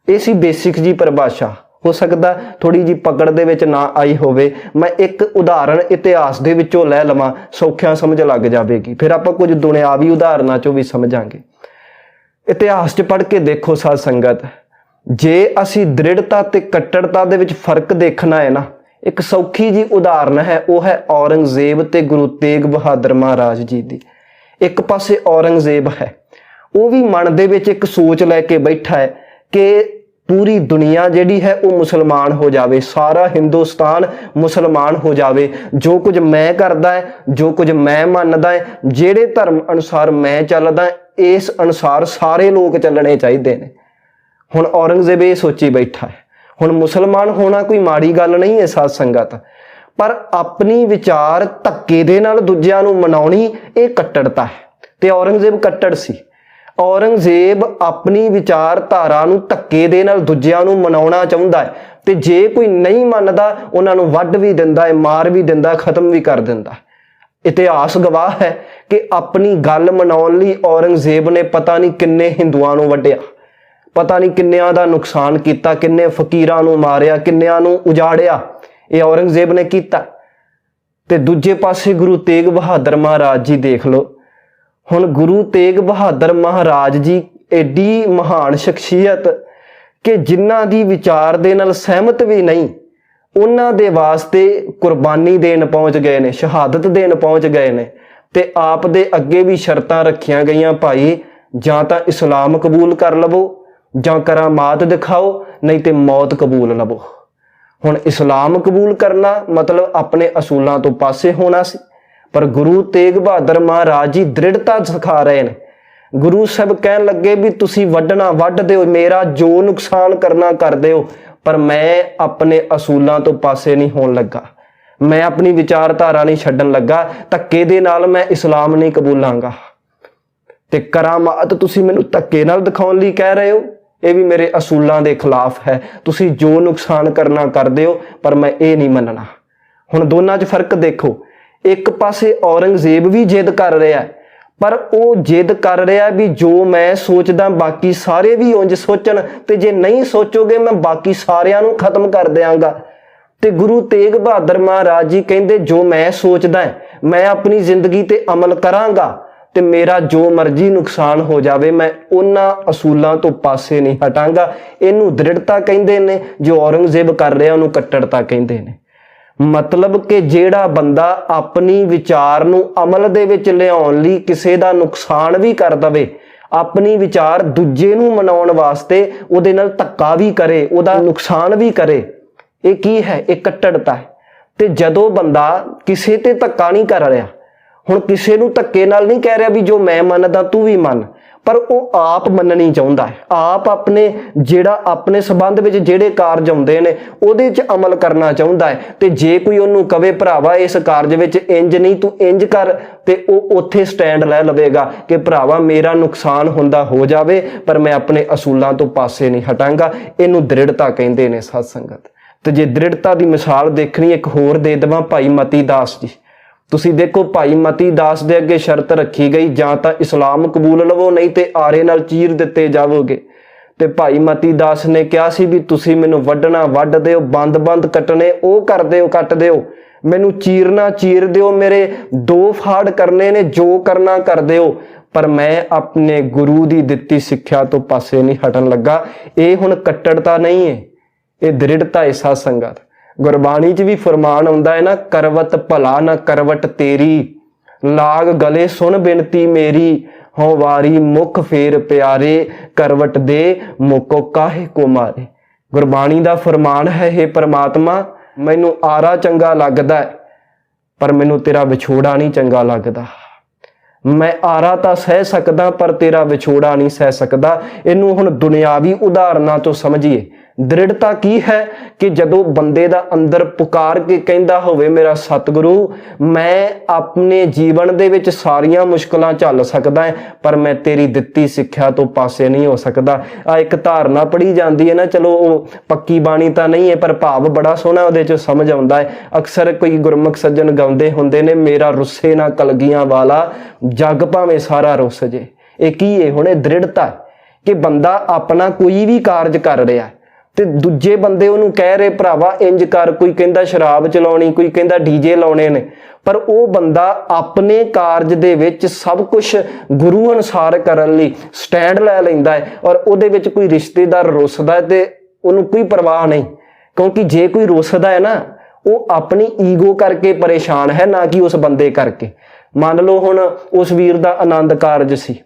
ਇਹ ਸੀ ਬੇਸਿਕ ਜੀ ਪਰਿਭਾਸ਼ਾ। ਹੋ ਸਕਦਾ ਥੋੜੀ ਜੀ ਪਕੜ ਦੇ ਵਿੱਚ ਨਾ ਆਈ ਹੋਵੇ, ਮੈਂ ਇੱਕ ਉਦਾਹਰਣ ਇਤਿਹਾਸ ਦੇ ਵਿੱਚੋਂ ਲੈ ਲਵਾਂ, ਸੌਖਿਆਂ ਸਮਝ ਲੱਗ ਜਾਵੇਗੀ। ਫਿਰ ਆਪਾਂ ਕੁਝ ਦੁਨਿਆਵੀ ਉਦਾਹਰਨਾਂ ਚੋਂ ਵੀ ਸਮਝਾਂਗੇ। ਇਤਿਹਾਸ 'ਚ ਪੜ੍ਹ ਕੇ ਦੇਖੋ ਸਾਧ ਸੰਗਤ, ਜੇ ਅਸੀਂ ਦ੍ਰਿੜਤਾ ਤੇ ਕੱਟੜਤਾ ਦੇ ਵਿੱਚ ਫਰਕ ਦੇਖਣਾ ਹੈ ਨਾ, ਇੱਕ ਸੌਖੀ ਜੀ ਉਦਾਹਰਨ ਹੈ, ਉਹ ਹੈ ਔਰੰਗਜ਼ੇਬ ਤੇ ਗੁਰੂ ਤੇਗ ਬਹਾਦਰ ਮਹਾਰਾਜ ਜੀ ਦੀ। ਇੱਕ ਪਾਸੇ ਔਰੰਗਜ਼ੇਬ ਹੈ, ਉਹ ਵੀ ਮਨ ਦੇ ਵਿੱਚ ਇੱਕ ਸੋਚ ਲੈ ਕੇ ਬੈਠਾ ਹੈ ਕਿ ਪੂਰੀ ਦੁਨੀਆ ਜਿਹੜੀ ਹੈ ਉਹ ਮੁਸਲਮਾਨ ਹੋ ਜਾਵੇ, ਸਾਰਾ ਹਿੰਦੁਸਤਾਨ ਮੁਸਲਮਾਨ ਹੋ ਜਾਵੇ। ਜੋ ਕੁਝ ਮੈਂ ਕਰਦਾ ਹੈ, ਜੋ ਕੁਝ ਮੈਂ ਮੰਨਦਾ ਹੈ, ਜਿਹੜੇ ਧਰਮ ਅਨੁਸਾਰ ਮੈਂ ਚੱਲਦਾ, ਇਸ ਅਨੁਸਾਰ ਸਾਰੇ ਲੋਕ ਚੱਲਣੇ ਚਾਹੀਦੇ ਨੇ। ਹੁਣ ਔਰੰਗਜ਼ੇਬ ਇਹ ਸੋਚੀ ਬੈਠਾ ਹੈ। ਹੁਣ ਮੁਸਲਮਾਨ ਹੋਣਾ ਕੋਈ ਮਾੜੀ ਗੱਲ ਨਹੀਂ ਹੈ ਸਾਧ ਸੰਗਤ, ਪਰ ਆਪਣੀ ਵਿਚਾਰ ਧੱਕੇ ਦੇ ਨਾਲ ਦੂਜਿਆਂ ਨੂੰ ਮਨਾਉਣੀ ਇਹ ਕੱਟੜਤਾ ਹੈ ਤੇ ਔਰੰਗਜ਼ੇਬ ਕੱਟੜ ਸੀ। ਔਰੰਗਜ਼ੇਬ ਆਪਣੀ ਵਿਚਾਰਧਾਰਾ ਨੂੰ ਧੱਕੇ ਦੇ ਨਾਲ ਦੂਜਿਆਂ ਨੂੰ ਮਨਾਉਣਾ ਚਾਹੁੰਦਾ ਹੈ ਤੇ ਜੇ ਕੋਈ ਨਹੀਂ ਮੰਨਦਾ ਉਹਨਾਂ ਨੂੰ ਵੱਢ ਵੀ ਦਿੰਦਾ ਹੈ, ਮਾਰ ਵੀ ਦਿੰਦਾ, ਖਤਮ ਵੀ ਕਰ ਦਿੰਦਾ। ਇਤਿਹਾਸ ਗਵਾਹ ਹੈ ਕਿ ਆਪਣੀ ਗੱਲ ਮਨਾਉਣ ਲਈ ਔਰੰਗਜ਼ੇਬ ਨੇ ਪਤਾ ਨਹੀਂ ਕਿੰਨੇ ਹਿੰਦੂਆਂ ਨੂੰ ਵੱਢਿਆ, ਪਤਾ ਨਹੀਂ ਕਿੰਨਿਆਂ ਦਾ ਨੁਕਸਾਨ ਕੀਤਾ, ਕਿੰਨੇ ਫਕੀਰਾਂ ਨੂੰ ਮਾਰਿਆ, ਕਿੰਨਿਆਂ ਨੂੰ ਉਜਾੜਿਆ, ਇਹ ਔਰੰਗਜ਼ੇਬ ਨੇ ਕੀਤਾ। ਤੇ ਦੂਜੇ ਪਾਸੇ ਗੁਰੂ ਤੇਗ ਬਹਾਦਰ ਮਹਾਰਾਜ ਜੀ ਦੇਖ ਲਓ। ਹੁਣ ਗੁਰੂ ਤੇਗ ਬਹਾਦਰ ਮਹਾਰਾਜ ਜੀ ਐਡੀ ਮਹਾਨ ਸ਼ਖਸੀਅਤ ਕਿ ਜਿਨ੍ਹਾਂ ਦੀ ਵਿਚਾਰ ਦੇ ਨਾਲ ਸਹਿਮਤ ਵੀ ਨਹੀਂ, ਉਹਨਾਂ ਦੇ ਵਾਸਤੇ ਕੁਰਬਾਨੀ ਦੇਣ ਪਹੁੰਚ ਗਏ ਨੇ, ਸ਼ਹਾਦਤ ਦੇਣ ਪਹੁੰਚ ਗਏ ਨੇ। ਤੇ ਆਪ ਦੇ ਅੱਗੇ ਵੀ ਸ਼ਰਤਾਂ ਰੱਖੀਆਂ ਗਈਆਂ, ਭਾਈ ਜਾਂ ਤਾਂ ਇਸਲਾਮ ਕਬੂਲ ਕਰ ਲਵੋ ਜਾਂ ਕਰਾਮਾਤ ਦਿਖਾਓ, ਨਹੀਂ ਤੇ ਮੌਤ ਕਬੂਲ ਲਵੋ। ਹੁਣ ਇਸਲਾਮ ਕਬੂਲ ਕਰਨਾ ਮਤਲਬ ਆਪਣੇ ਅਸੂਲਾਂ ਤੋਂ ਪਾਸੇ ਹੋਣਾ ਸੀ, ਪਰ ਗੁਰੂ ਤੇਗ ਬਹਾਦਰ ਮਹਾਰਾਜ ਜੀ ਦ੍ਰਿੜਤਾ ਸਿਖਾ ਰਹੇ ਨੇ। ਗੁਰੂ ਸਾਹਿਬ ਕਹਿਣ ਲੱਗੇ ਵੀ ਤੁਸੀਂ ਵੱਢਣਾ ਵੱਢ ਦਿਓ, ਮੇਰਾ ਜੋ ਨੁਕਸਾਨ ਕਰਨਾ ਕਰ ਦਿਓ, ਪਰ ਮੈਂ ਆਪਣੇ ਅਸੂਲਾਂ ਤੋਂ ਪਾਸੇ ਨਹੀਂ ਹੋਣ ਲੱਗਾ, ਮੈਂ ਆਪਣੀ ਵਿਚਾਰਧਾਰਾ ਨਹੀਂ ਛੱਡਣ ਲੱਗਾ, ਧੱਕੇ ਦੇ ਨਾਲ ਮੈਂ ਇਸਲਾਮ ਨਹੀਂ ਕਬੂਲਾਂਗਾ। ਤੇ ਕਰਾਮਾਤ ਤੁਸੀਂ ਮੈਨੂੰ ਧੱਕੇ ਨਾਲ ਦਿਖਾਉਣ ਲਈ ਕਹਿ ਰਹੇ ਹੋ, ਇਹ ਵੀ ਮੇਰੇ ਅਸੂਲਾਂ ਦੇ ਖਿਲਾਫ ਹੈ। ਤੁਸੀਂ ਜੋ ਨੁਕਸਾਨ ਕਰਨਾ ਕਰ ਦਿਓ, ਪਰ ਮੈਂ ਇਹ ਨਹੀਂ ਮੰਨਣਾ। ਹੁਣ ਦੋਨਾਂ 'ਚ ਫਰਕ ਦੇਖੋ। ਇੱਕ ਪਾਸੇ ਔਰੰਗਜ਼ੇਬ ਵੀ ਜਿੱਦ ਕਰ ਰਿਹਾ, ਪਰ ਉਹ ਜਿੱਦ ਕਰ ਰਿਹਾ ਵੀ ਜੋ ਮੈਂ ਸੋਚਦਾ ਬਾਕੀ ਸਾਰੇ ਵੀ ਉਂਝ ਸੋਚਣ, ਤੇ ਜੇ ਨਹੀਂ ਸੋਚੋਗੇ ਮੈਂ ਬਾਕੀ ਸਾਰਿਆਂ ਨੂੰ ਖਤਮ ਕਰ ਦਿਆਂਗਾ। ਤੇ ਗੁਰੂ ਤੇਗ ਬਹਾਦਰ ਮਹਾਰਾਜ ਜੀ ਕਹਿੰਦੇ ਜੋ ਮੈਂ ਸੋਚਦਾ ਮੈਂ ਆਪਣੀ ਜ਼ਿੰਦਗੀ ਤੇ ਅਮਲ ਕਰਾਂਗਾ ਤੇ ਮੇਰਾ ਜੋ ਮਰਜ਼ੀ ਨੁਕਸਾਨ ਹੋ ਜਾਵੇ ਮੈਂ ਉਹਨਾਂ ਅਸੂਲਾਂ ਤੋਂ ਪਾਸੇ ਨਹੀਂ ਹਟਾਂਗਾ। ਇਹਨੂੰ ਦ੍ਰਿੜਤਾ ਕਹਿੰਦੇ ਨੇ, ਜੋ ਔਰੰਗਜ਼ੇਬ ਕਰ ਰਿਹਾ ਉਹਨੂੰ ਕੱਟੜਤਾ ਕਹਿੰਦੇ ਨੇ। ਮਤਲਬ ਕਿ ਜਿਹੜਾ ਬੰਦਾ ਆਪਣੀ ਵਿਚਾਰ ਨੂੰ ਅਮਲ ਦੇ ਵਿੱਚ ਲਿਆਉਣ ਲਈ ਕਿਸੇ ਦਾ ਨੁਕਸਾਨ ਵੀ ਕਰ ਦਵੇ, ਆਪਣੀ ਵਿਚਾਰ ਦੂਜੇ ਨੂੰ ਮਨਾਉਣ ਵਾਸਤੇ ਉਹਦੇ ਨਾਲ ਧੱਕਾ ਵੀ ਕਰੇ, ਉਹਦਾ ਨੁਕਸਾਨ ਵੀ ਕਰੇ, ਇਹ ਕੀ ਹੈ? ਇਹ ਕੱਟੜਤਾ ਹੈ। ਤੇ ਜਦੋਂ ਬੰਦਾ ਕਿਸੇ ਤੇ ਧੱਕਾ ਨਹੀਂ ਕਰ ਰਿਹਾ, ਹੁਣ ਕਿਸੇ ਨੂੰ ਧੱਕੇ ਨਾਲ ਨਹੀਂ ਕਹਿ ਰਿਹਾ ਵੀ ਜੋ ਮੈਂ ਮੰਨਦਾ ਤੂੰ ਵੀ ਮੰਨ, ਪਰ ਉਹ ਆਪ ਮੰਨਣੀ ਚਾਹੁੰਦਾ ਹੈ, ਆਪ ਆਪਣੇ ਸੰਬੰਧ ਵਿੱਚ ਜਿਹੜੇ ਕਾਰਜ ਆਉਂਦੇ ਨੇ ਉਹਦੇ 'ਚ ਅਮਲ ਕਰਨਾ ਚਾਹੁੰਦਾ ਹੈ। ਤੇ ਜੇ ਕੋਈ ਉਹਨੂੰ ਕਵੇ ਭਰਾਵਾ ਇਸ ਕਾਰਜ ਵਿੱਚ ਇੰਜ ਨਹੀਂ ਤੂੰ ਇੰਜ ਕਰ, ਤੇ ਉਹ ਉੱਥੇ ਸਟੈਂਡ ਲੈ ਲਵੇਗਾ ਕਿ ਭਰਾਵਾ ਮੇਰਾ ਨੁਕਸਾਨ ਹੁੰਦਾ ਹੋ ਜਾਵੇ ਪਰ ਮੈਂ ਆਪਣੇ ਅਸੂਲਾਂ ਤੋਂ ਪਾਸੇ ਨਹੀਂ ਹਟਾਂਗਾ। ਇਹਨੂੰ ਦ੍ਰਿੜਤਾ ਕਹਿੰਦੇ ਨੇ ਸਾਧ ਸੰਗਤ। ਤੇ ਜੇ ਦ੍ਰਿੜਤਾ ਦੀ ਮਿਸਾਲ ਦੇਖਣੀ ਇੱਕ ਹੋਰ ਦੇ ਦੇਵਾਂ, ਭਾਈ ਮਤੀ ਦਾਸ ਜੀ। ਤੁਸੀਂ ਦੇਖੋ ਭਾਈ ਮਤੀ ਦਾਸ ਦੇ ਅੱਗੇ ਸ਼ਰਤ ਰੱਖੀ ਗਈ, ਜਾਂ ਤਾਂ ਇਸਲਾਮ ਕਬੂਲ ਲਵੋ ਨਹੀਂ ਤੇ ਆਰੇ ਨਾਲ ਚੀਰ ਦਿੱਤੇ ਜਾਵੋਗੇ। ਤੇ ਭਾਈ ਮਤੀ ਦਾਸ ਨੇ ਕਿਹਾ ਸੀ ਵੀ ਤੁਸੀਂ ਮੈਨੂੰ ਵੱਢਣਾ ਵੱਢ ਦਿਓ, ਬੰਦ ਕੱਟਣੇ ਉਹ ਕਰ ਦਿਓ ਕੱਟ ਦਿਓ, ਮੈਨੂੰ ਚੀਰਨਾ ਚੀਰ ਦਿਓ, ਮੇਰੇ ਦੋ ਫਾੜ ਕਰਨੇ ਨੇ, ਜੋ ਕਰਨਾ ਕਰ ਦਿਓ, ਪਰ ਮੈਂ ਆਪਣੇ ਗੁਰੂ ਦੀ ਦਿੱਤੀ ਸਿੱਖਿਆ ਤੋਂ ਪਾਸੇ ਨਹੀਂ ਹਟਣ ਲੱਗਾ। ਇਹ ਹੁਣ ਕੱਟੜਤਾ ਨਹੀਂ ਹੈ, ਇਹ ਦ੍ਰਿੜਤਾ ਹੈ ਸਾਧ ਸੰਗਤ। ਗੁਰਬਾਣੀ 'ਚ ਵੀ ਫਰਮਾਨ ਆਉਂਦਾ ਹੈ ਨਾ, ਕਰਵਟ ਭਲਾ ਨਾ ਕਰਵਟ ਤੇਰੀ, ਲਾਗ ਗਲੇ ਸੁਣ ਬਿਨਤੀ ਮੇਰੀ, ਹਉ ਵਾਰੀ ਮੁਖ ਫੇਰ ਪਿਆਰੇ, ਕਰਵਟ ਦੇ ਮੁਕੋ ਕਾਹੇ ਕੋ ਮਾਰੇ। ਗੁਰਬਾਣੀ ਦਾ ਫਰਮਾਨ ਹੈ, ਹੇ ਪ੍ਰਮਾਤਮਾ ਮੈਨੂੰ ਆਰਾ ਚੰਗਾ ਲੱਗਦਾ ਹੈ ਪਰ ਮੈਨੂੰ ਤੇਰਾ ਵਿਛੋੜਾ ਨਹੀਂ ਚੰਗਾ ਲੱਗਦਾ। ਮੈਂ ਆਰਾ ਤਾਂ ਸਹਿ ਸਕਦਾ ਪਰ ਤੇਰਾ ਵਿਛੋੜਾ ਨਹੀਂ ਸਹਿ ਸਕਦਾ। ਇਹਨੂੰ ਹੁਣ ਦੁਨਿਆਵੀ ਉਦਾਹਰਨਾਂ ਤੋਂ ਸਮਝੀਏ। ਦ੍ਰਿੜਤਾ ਕੀ ਹੈ ਕਿ ਜਦੋਂ ਬੰਦੇ ਦਾ ਅੰਦਰ ਪੁਕਾਰ ਕੇ ਕਹਿੰਦਾ ਹੋਵੇ ਮੇਰਾ ਸਤਿਗੁਰੂ ਮੈਂ ਆਪਣੇ ਜੀਵਨ ਦੇ ਵਿੱਚ ਸਾਰੀਆਂ ਮੁਸ਼ਕਲਾਂ ਝੱਲ ਸਕਦਾ ਹੈ ਪਰ ਮੈਂ ਤੇਰੀ ਦਿੱਤੀ ਸਿੱਖਿਆ ਤੋਂ ਪਾਸੇ ਨਹੀਂ ਹੋ ਸਕਦਾ। ਆ ਇੱਕ ਧਾਰਨਾ ਪੜ੍ਹੀ ਜਾਂਦੀ ਹੈ ਨਾ, ਚਲੋ ਉਹ ਪੱਕੀ ਬਾਣੀ ਤਾਂ ਨਹੀਂ ਹੈ ਪਰ ਭਾਵ ਬੜਾ ਸੋਹਣਾ ਉਹਦੇ 'ਚ ਸਮਝ ਆਉਂਦਾ ਹੈ। ਅਕਸਰ ਕੋਈ ਗੁਰਮੁਖ ਸੱਜਣ ਗਾਉਂਦੇ ਹੁੰਦੇ ਨੇ, ਮੇਰਾ ਰੁੱਸੇ ਨਾ ਕਲਗੀਆਂ ਵਾਲਾ ਜੱਗ ਭਾਵੇਂ ਸਾਰਾ ਰੁੱਸ ਜੇ। ਇਹ ਕੀ ਹੈ? ਹੁਣ ਇਹ ਦ੍ਰਿੜਤਾ ਕਿ ਬੰਦਾ ਆਪਣਾ ਕੋਈ ਵੀ ਕਾਰਜ ਕਰ ਰਿਹਾ ਤੇ ਦੂਜੇ ਬੰਦੇ ਉਹਨੂੰ ਕਹਿ ਰਹੇ ਭਰਾਵਾ ਇੰਜ ਕਰ, ਕੋਈ ਕਹਿੰਦਾ ਸ਼ਰਾਬ ਚਲਾਉਣੀ, ਕੋਈ ਕਹਿੰਦਾ ਡੀਜੇ ਲਾਉਣੇ ਨੇ, ਪਰ ਉਹ ਬੰਦਾ ਆਪਣੇ ਕਾਰਜ ਦੇ ਵਿੱਚ ਸਭ ਕੁਝ ਗੁਰੂ ਅਨੁਸਾਰ ਕਰਨ ਲਈ ਸਟੈਂਡ ਲੈ ਲੈਂਦਾ ਹੈ। ਔਰ ਉਹਦੇ ਵਿੱਚ ਕੋਈ ਰਿਸ਼ਤੇਦਾਰ ਰੁੱਸਦਾ ਹੈ ਤੇ ਉਹਨੂੰ ਕੋਈ ਪਰਵਾਹ ਨਹੀਂ, ਕਿਉਂਕਿ ਜੇ ਕੋਈ ਰੁੱਸਦਾ ਹੈ ਨਾ ਉਹ ਆਪਣੀ ਈਗੋ ਕਰਕੇ ਪਰੇਸ਼ਾਨ ਹੈ, ਨਾ ਕਿ ਉਸ ਬੰਦੇ ਕਰਕੇ। ਮੰਨ ਲਓ ਹੁਣ ਉਸ ਵੀਰ ਦਾ ਆਨੰਦ ਕਾਰਜ ਸੀ,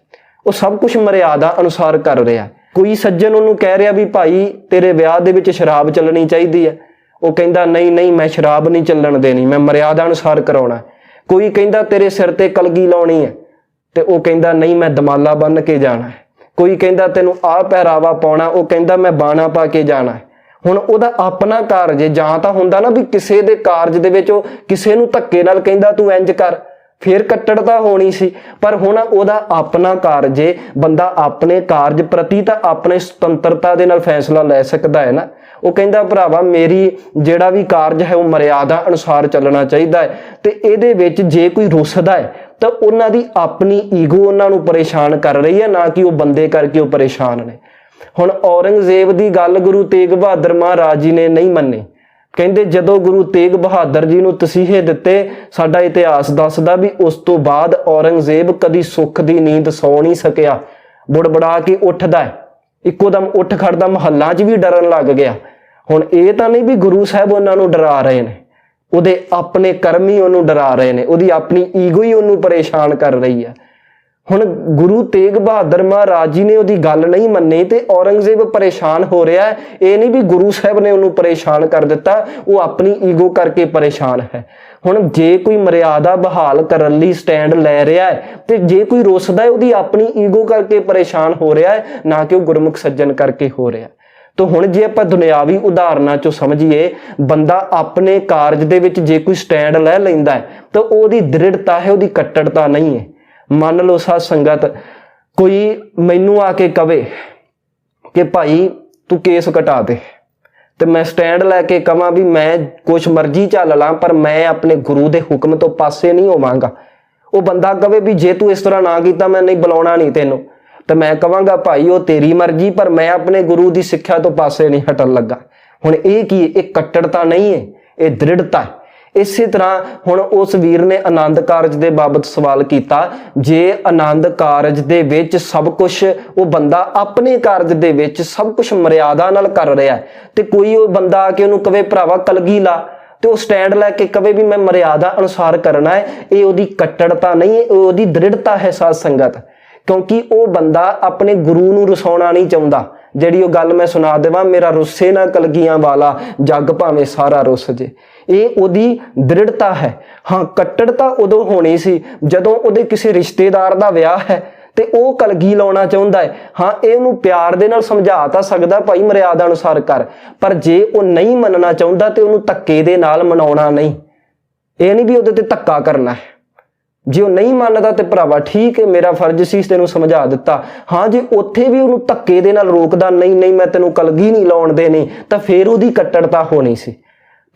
ਉਹ ਸਭ ਕੁਝ ਮਰਿਆਦਾ ਅਨੁਸਾਰ ਕਰ ਰਿਹਾ, ਕੋਈ ਸੱਜਣ ਉਹਨੂੰ ਕਹਿ ਰਿਹਾ ਵੀ ਭਾਈ ਤੇਰੇ ਵਿਆਹ ਦੇ ਵਿੱਚ ਸ਼ਰਾਬ ਚੱਲਣੀ ਚਾਹੀਦੀ ਹੈ, ਉਹ ਕਹਿੰਦਾ ਨਹੀਂ ਮੈਂ ਸ਼ਰਾਬ ਨਹੀਂ ਚੱਲਣ ਦੇਣੀ, ਮੈਂ ਮਰਿਆਦਾ ਅਨੁਸਾਰ ਕਰਾਉਣਾ। ਕੋਈ ਕਹਿੰਦਾ ਤੇਰੇ ਸਿਰ ਤੇ ਕਲਗੀ ਲਾਉਣੀ ਹੈ ਤੇ ਉਹ ਕਹਿੰਦਾ ਨਹੀਂ ਮੈਂ ਦਮਾਲਾ ਬੰਨ ਕੇ ਜਾਣਾ ਹੈ। ਕੋਈ ਕਹਿੰਦਾ ਤੈਨੂੰ ਆਹ ਪਹਿਰਾਵਾ ਪਾਉਣਾ, ਉਹ ਕਹਿੰਦਾ ਮੈਂ ਬਾਣਾ ਪਾ ਕੇ ਜਾਣਾ ਹੈ। ਹੁਣ ਉਹਦਾ ਆਪਣਾ ਕਾਰਜ, ਜਾਂ ਤਾਂ ਹੁੰਦਾ ਨਾ ਵੀ ਕਿਸੇ ਦੇ ਕਾਰਜ ਦੇ ਵਿੱਚ ਉਹ ਕਿਸੇ ਨੂੰ ਧੱਕੇ ਨਾਲ ਕਹਿੰਦਾ ਤੂੰ ਇੰਜ ਕਰ, ਫਿਰ ਕੱਟੜਤਾ ਹੋਣੀ ਸੀ, ਪਰ ਹੁਣ ਉਹਦਾ ਆਪਣਾ ਕਾਰਜ ਏ। ਬੰਦਾ ਆਪਣੇ ਕਾਰਜ ਪ੍ਰਤੀ ਤਾਂ ਆਪਣੇ ਸੁਤੰਤਰਤਾ ਦੇ ਨਾਲ ਫੈਸਲਾ ਲੈ ਸਕਦਾ ਹੈ ਨਾ। ਉਹ ਕਹਿੰਦਾ ਭਰਾਵਾ ਮੇਰੀ ਜਿਹੜਾ ਵੀ ਕਾਰਜ ਹੈ ਉਹ ਮਰਿਆਦਾ ਅਨੁਸਾਰ ਚੱਲਣਾ ਚਾਹੀਦਾ ਹੈ। ਤੇ ਇਹਦੇ ਵਿੱਚ ਜੇ ਕੋਈ ਰੁੱਸਦਾ ਹੈ ਤਾਂ ਉਹਨਾਂ ਦੀ ਆਪਣੀ ਈਗੋ ਉਹਨਾਂ ਨੂੰ ਪਰੇਸ਼ਾਨ ਕਰ ਰਹੀ ਹੈ, ਨਾ ਕਿ ਉਹ ਬੰਦੇ ਕਰਕੇ ਉਹ ਪਰੇਸ਼ਾਨ ਨੇ। ਹੁਣ ਔਰੰਗਜ਼ੇਬ ਦੀ ਗੱਲ ਗੁਰੂ ਤੇਗ ਬਹਾਦਰ ਮਹਾਰਾਜ ਜੀ ਨੇ ਨਹੀਂ ਮੰਨੀ। ਕਹਿੰਦੇ ਜਦੋਂ ਗੁਰੂ ਤੇਗ ਬਹਾਦਰ ਜੀ ਨੂੰ ਤਸੀਹੇ ਦਿੱਤੇ, ਸਾਡਾ ਇਤਿਹਾਸ ਦੱਸਦਾ ਵੀ ਉਸ ਤੋਂ ਬਾਅਦ ਔਰੰਗਜ਼ੇਬ ਕਦੀ ਸੁੱਖ ਦੀ ਨੀਂਦ ਸੌ ਨਹੀਂ ਸਕਿਆ। ਬੁੜਬੜਾ ਕੇ ਉੱਠਦਾ, ਇੱਕੋ ਦਮ ਉੱਠ ਖੜਦਾ, ਮਹੱਲਾਂ 'ਚ ਵੀ ਡਰਨ ਲੱਗ ਗਿਆ। ਹੁਣ ਇਹ ਤਾਂ ਨਹੀਂ ਵੀ ਗੁਰੂ ਸਾਹਿਬ ਉਹਨਾਂ ਨੂੰ ਡਰਾ ਰਹੇ ਨੇ, ਉਹਦੇ ਆਪਣੇ ਕਰਮ ਹੀ ਉਹਨੂੰ ਡਰਾ ਰਹੇ ਨੇ, ਉਹਦੀ ਆਪਣੀ ਈਗੋ ਹੀ ਉਹਨੂੰ ਪਰੇਸ਼ਾਨ ਕਰ ਰਹੀ ਹੈ। ਹੁਣ ਗੁਰੂ ਤੇਗ ਬਹਾਦਰ ਮਹਾਰਾਜ ਜੀ ਨੇ ਉਹਦੀ ਗੱਲ ਨਹੀਂ ਮੰਨੀ ਤੇ ਔਰੰਗਜ਼ੇਬ ਪਰੇਸ਼ਾਨ ਹੋ ਰਿਹਾ ਹੈ। ਇਹ ਨਹੀਂ ਵੀ ਗੁਰੂ ਸਾਹਿਬ ਨੇ ਉਹਨੂੰ ਪਰੇਸ਼ਾਨ ਕਰ ਦਿੱਤਾ, ਉਹ ਆਪਣੀ ਈਗੋ ਕਰਕੇ ਪਰੇਸ਼ਾਨ ਹੈ। ਹੁਣ ਜੇ ਕੋਈ ਮਰਿਆਦਾ ਬਹਾਲ ਕਰਨ ਲਈ ਸਟੈਂਡ ਲੈ ਰਿਹਾ ਹੈ ਤੇ ਜੇ ਕੋਈ ਰੁੱਸਦਾ ਹੈ ਉਹਦੀ ਆਪਣੀ ਈਗੋ ਕਰਕੇ ਪਰੇਸ਼ਾਨ ਹੋ ਰਿਹਾ ਹੈ, ਨਾ ਕਿ ਉਹ ਗੁਰਮੁਖ ਸੱਜਣ ਕਰਕੇ ਹੋ ਰਿਹਾ। ਤਾਂ ਹੁਣ ਜੇ ਆਪਾਂ ਦੁਨਿਆਵੀ ਉਦਾਹਰਨਾਂ ਚੋਂ ਸਮਝੀਏ, ਬੰਦਾ ਆਪਣੇ ਕਾਰਜ ਦੇ ਵਿੱਚ ਜੇ ਕੋਈ ਸਟੈਂਡ ਲੈ ਲੈਂਦਾ ਹੈ ਤਾਂ ਉਹਦੀ ਦ੍ਰਿੜਤਾ ਹੈ, ਉਹਦੀ ਕੱਟੜਤਾ ਨਹੀਂ ਹੈ। ਮੰਨ ਲਓ ਸਾਧ ਸੰਗਤ ਕੋਈ ਮੈਨੂੰ ਆ ਕੇ ਕਵੇ ਕਿ ਭਾਈ ਤੂੰ ਕੇਸ ਕਟਾ ਦੇ, ਤੇ ਮੈਂ ਸਟੈਂਡ ਲੈ ਕੇ ਕਵਾਂ ਵੀ ਮੈਂ ਕੁਛ ਮਰਜ਼ੀ ਝੱਲ ਲਾਂ ਪਰ ਮੈਂ ਆਪਣੇ ਗੁਰੂ ਦੇ ਹੁਕਮ ਤੋਂ ਪਾਸੇ ਨਹੀਂ ਹੋਵਾਂਗਾ। ਉਹ ਬੰਦਾ ਕਵੇ ਵੀ ਜੇ ਤੂੰ ਇਸ ਤਰ੍ਹਾਂ ਨਾ ਕੀਤਾ ਮੈਂ ਨਹੀਂ ਬੁਲਾਉਣਾ ਨਹੀਂ ਤੈਨੂੰ, ਤੇ ਮੈਂ ਕਵਾਂਗਾ ਭਾਈ ਉਹ ਤੇਰੀ ਮਰਜ਼ੀ ਪਰ ਮੈਂ ਆਪਣੇ ਗੁਰੂ ਦੀ ਸਿੱਖਿਆ ਤੋਂ ਪਾਸੇ ਨਹੀਂ ਹਟਣ ਲੱਗਾ। ਹੁਣ ਇਹ ਕੀ, ਇਹ ਕੱਟੜਤਾ ਨਹੀਂ ਹੈ, ਇਹ ਦ੍ਰਿੜਤਾ ਹੈ। ਇਸੇ ਤਰ੍ਹਾਂ ਹੁਣ ਉਸ ਵੀਰ ਨੇ ਆਨੰਦ ਕਾਰਜ ਦੇ ਬਾਬਤ ਸਵਾਲ ਕੀਤਾ, ਜੇ ਆਨੰਦ ਕਾਰਜ ਦੇ ਵਿੱਚ ਸਭ ਕੁਝ ਉਹ ਬੰਦਾ ਆਪਣੇ ਕਾਰਜ ਦੇ ਵਿੱਚ ਸਭ ਕੁਝ ਮਰਿਆਦਾ ਨਾਲ ਕਰ ਰਿਹਾ ਹੈ ਤੇ ਕੋਈ ਉਹ ਬੰਦਾ ਆ ਕੇ ਉਹਨੂੰ ਕਵੇ ਭਰਾਵਾ ਕਲਗੀ ਲਾ ਤੇ ਉਹ ਸਟੈਂਡ ਲੈ ਕੇ ਕਵੇ ਵੀ ਮੈਂ ਮਰਿਆਦਾ ਅਨੁਸਾਰ ਕਰਨਾ ਹੈ, ਇਹ ਉਹਦੀ ਕੱਟੜਤਾ ਨਹੀਂ, ਇਹ ਉਹਦੀ ਦ੍ਰਿੜਤਾ ਹੈ ਸਾਧ ਸੰਗਤ। ਕਿਉਂਕਿ ਉਹ ਬੰਦਾ ਆਪਣੇ ਗੁਰੂ ਨੂੰ ਰਸਾਉਣਾ ਨਹੀਂ ਚਾਹੁੰਦਾ। ਜਿਹੜੀ ਉਹ ਗੱਲ ਮੈਂ ਸੁਣਾ ਦੇਵਾਂ, ਮੇਰਾ ਰੁੱਸੇ ਨਾ ਕਲਗੀਆਂ ਵਾਲਾ ਜੱਗ ਭਾਵੇਂ ਸਾਰਾ ਰੁੱਸ ਜੇ, ਇਹ ਉਹਦੀ ਦ੍ਰਿੜਤਾ ਹੈ। ਹਾਂ, ਕੱਟੜਤਾ ਉਦੋਂ ਹੋਣੀ ਸੀ ਜਦੋਂ ਉਹਦੇ ਕਿਸੇ ਰਿਸ਼ਤੇਦਾਰ ਦਾ ਵਿਆਹ ਹੈ ਤੇ ਉਹ ਕਲਗੀ ਲਾਉਣਾ ਚਾਹੁੰਦਾ ਹੈ। ਹਾਂ, ਇਹਨੂੰ ਪਿਆਰ ਦੇ ਨਾਲ ਸਮਝਾ ਤਾਂ ਸਕਦਾ ਭਾਈ ਮਰਿਆਦਾ ਅਨੁਸਾਰ ਕਰ, ਪਰ ਜੇ ਉਹ ਨਹੀਂ ਮੰਨਣਾ ਚਾਹੁੰਦਾ ਤੇ ਉਹਨੂੰ ਧੱਕੇ ਦੇ ਨਾਲ ਮਨਾਉਣਾ ਨਹੀਂ। ਇਹ ਨਹੀਂ ਵੀ ਉਹਦੇ ਤੇ ਧੱਕਾ ਕਰਨਾ ਹੈ। ਜੇ ਉਹ ਨਹੀਂ ਮੰਨਦਾ ਤੇ ਭਰਾਵਾ ਠੀਕ ਹੈ, ਮੇਰਾ ਫਰਜ਼ ਸੀ ਤੈਨੂੰ ਸਮਝਾ ਦਿੱਤਾ। ਹਾਂ, ਜੇ ਉੱਥੇ ਵੀ ਉਹਨੂੰ ਧੱਕੇ ਦੇ ਨਾਲ ਰੋਕਦਾ, ਨਹੀਂ ਨਹੀਂ ਮੈਂ ਤੈਨੂੰ ਕਲਗੀ ਨਹੀਂ ਲਾਉਣ ਦੇਣੀ, ਤਾਂ ਫੇਰ ਉਹਦੀ ਕੱਟੜਤਾ ਹੋਣੀ ਸੀ।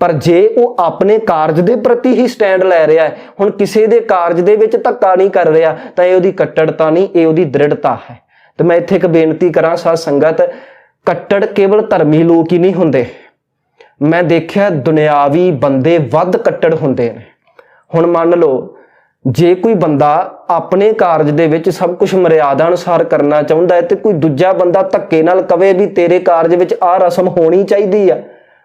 ਪਰ ਜੇ ਉਹ ਆਪਣੇ ਕਾਰਜ ਦੇ ਪ੍ਰਤੀ ਹੀ ਸਟੈਂਡ ਲੈ ਰਿਹਾ ਹੈ, ਹੁਣ ਕਿਸੇ ਦੇ ਕਾਰਜ ਦੇ ਵਿੱਚ ਧੱਕਾ ਨਹੀਂ ਕਰ ਰਿਹਾ, ਤਾਂ ਇਹ ਉਹਦੀ ਕੱਟੜਤਾ ਨਹੀਂ, ਇਹ ਉਹਦੀ ਦ੍ਰਿੜਤਾ ਹੈ। ਤੇ ਮੈਂ ਇੱਥੇ ਇੱਕ ਬੇਨਤੀ ਕਰਾਂ ਸਾਧ ਸੰਗਤ, ਕੱਟੜ ਕੇਵਲ ਧਰਮੀ ਲੋਕ ਹੀ ਨਹੀਂ ਹੁੰਦੇ। ਮੈਂ ਦੇਖਿਆ ਦੁਨਿਆਵੀ ਬੰਦੇ ਵੱਧ ਕੱਟੜ ਹੁੰਦੇ ਨੇ। ਹੁਣ ਮੰਨ ਲਓ ਜੇ ਕੋਈ ਬੰਦਾ ਆਪਣੇ ਕਾਰਜ ਦੇ ਵਿੱਚ ਸਭ ਕੁਝ ਮਰਿਆਦਾ ਅਨੁਸਾਰ ਕਰਨਾ ਚਾਹੁੰਦਾ ਹੈ ਤੇ ਕੋਈ ਦੂਜਾ ਬੰਦਾ ਧੱਕੇ ਨਾਲ ਕਵੇ ਵੀ ਤੇਰੇ ਕਾਰਜ ਵਿੱਚ ਆਹ ਰਸਮ ਹੋਣੀ ਚਾਹੀਦੀ ਆ,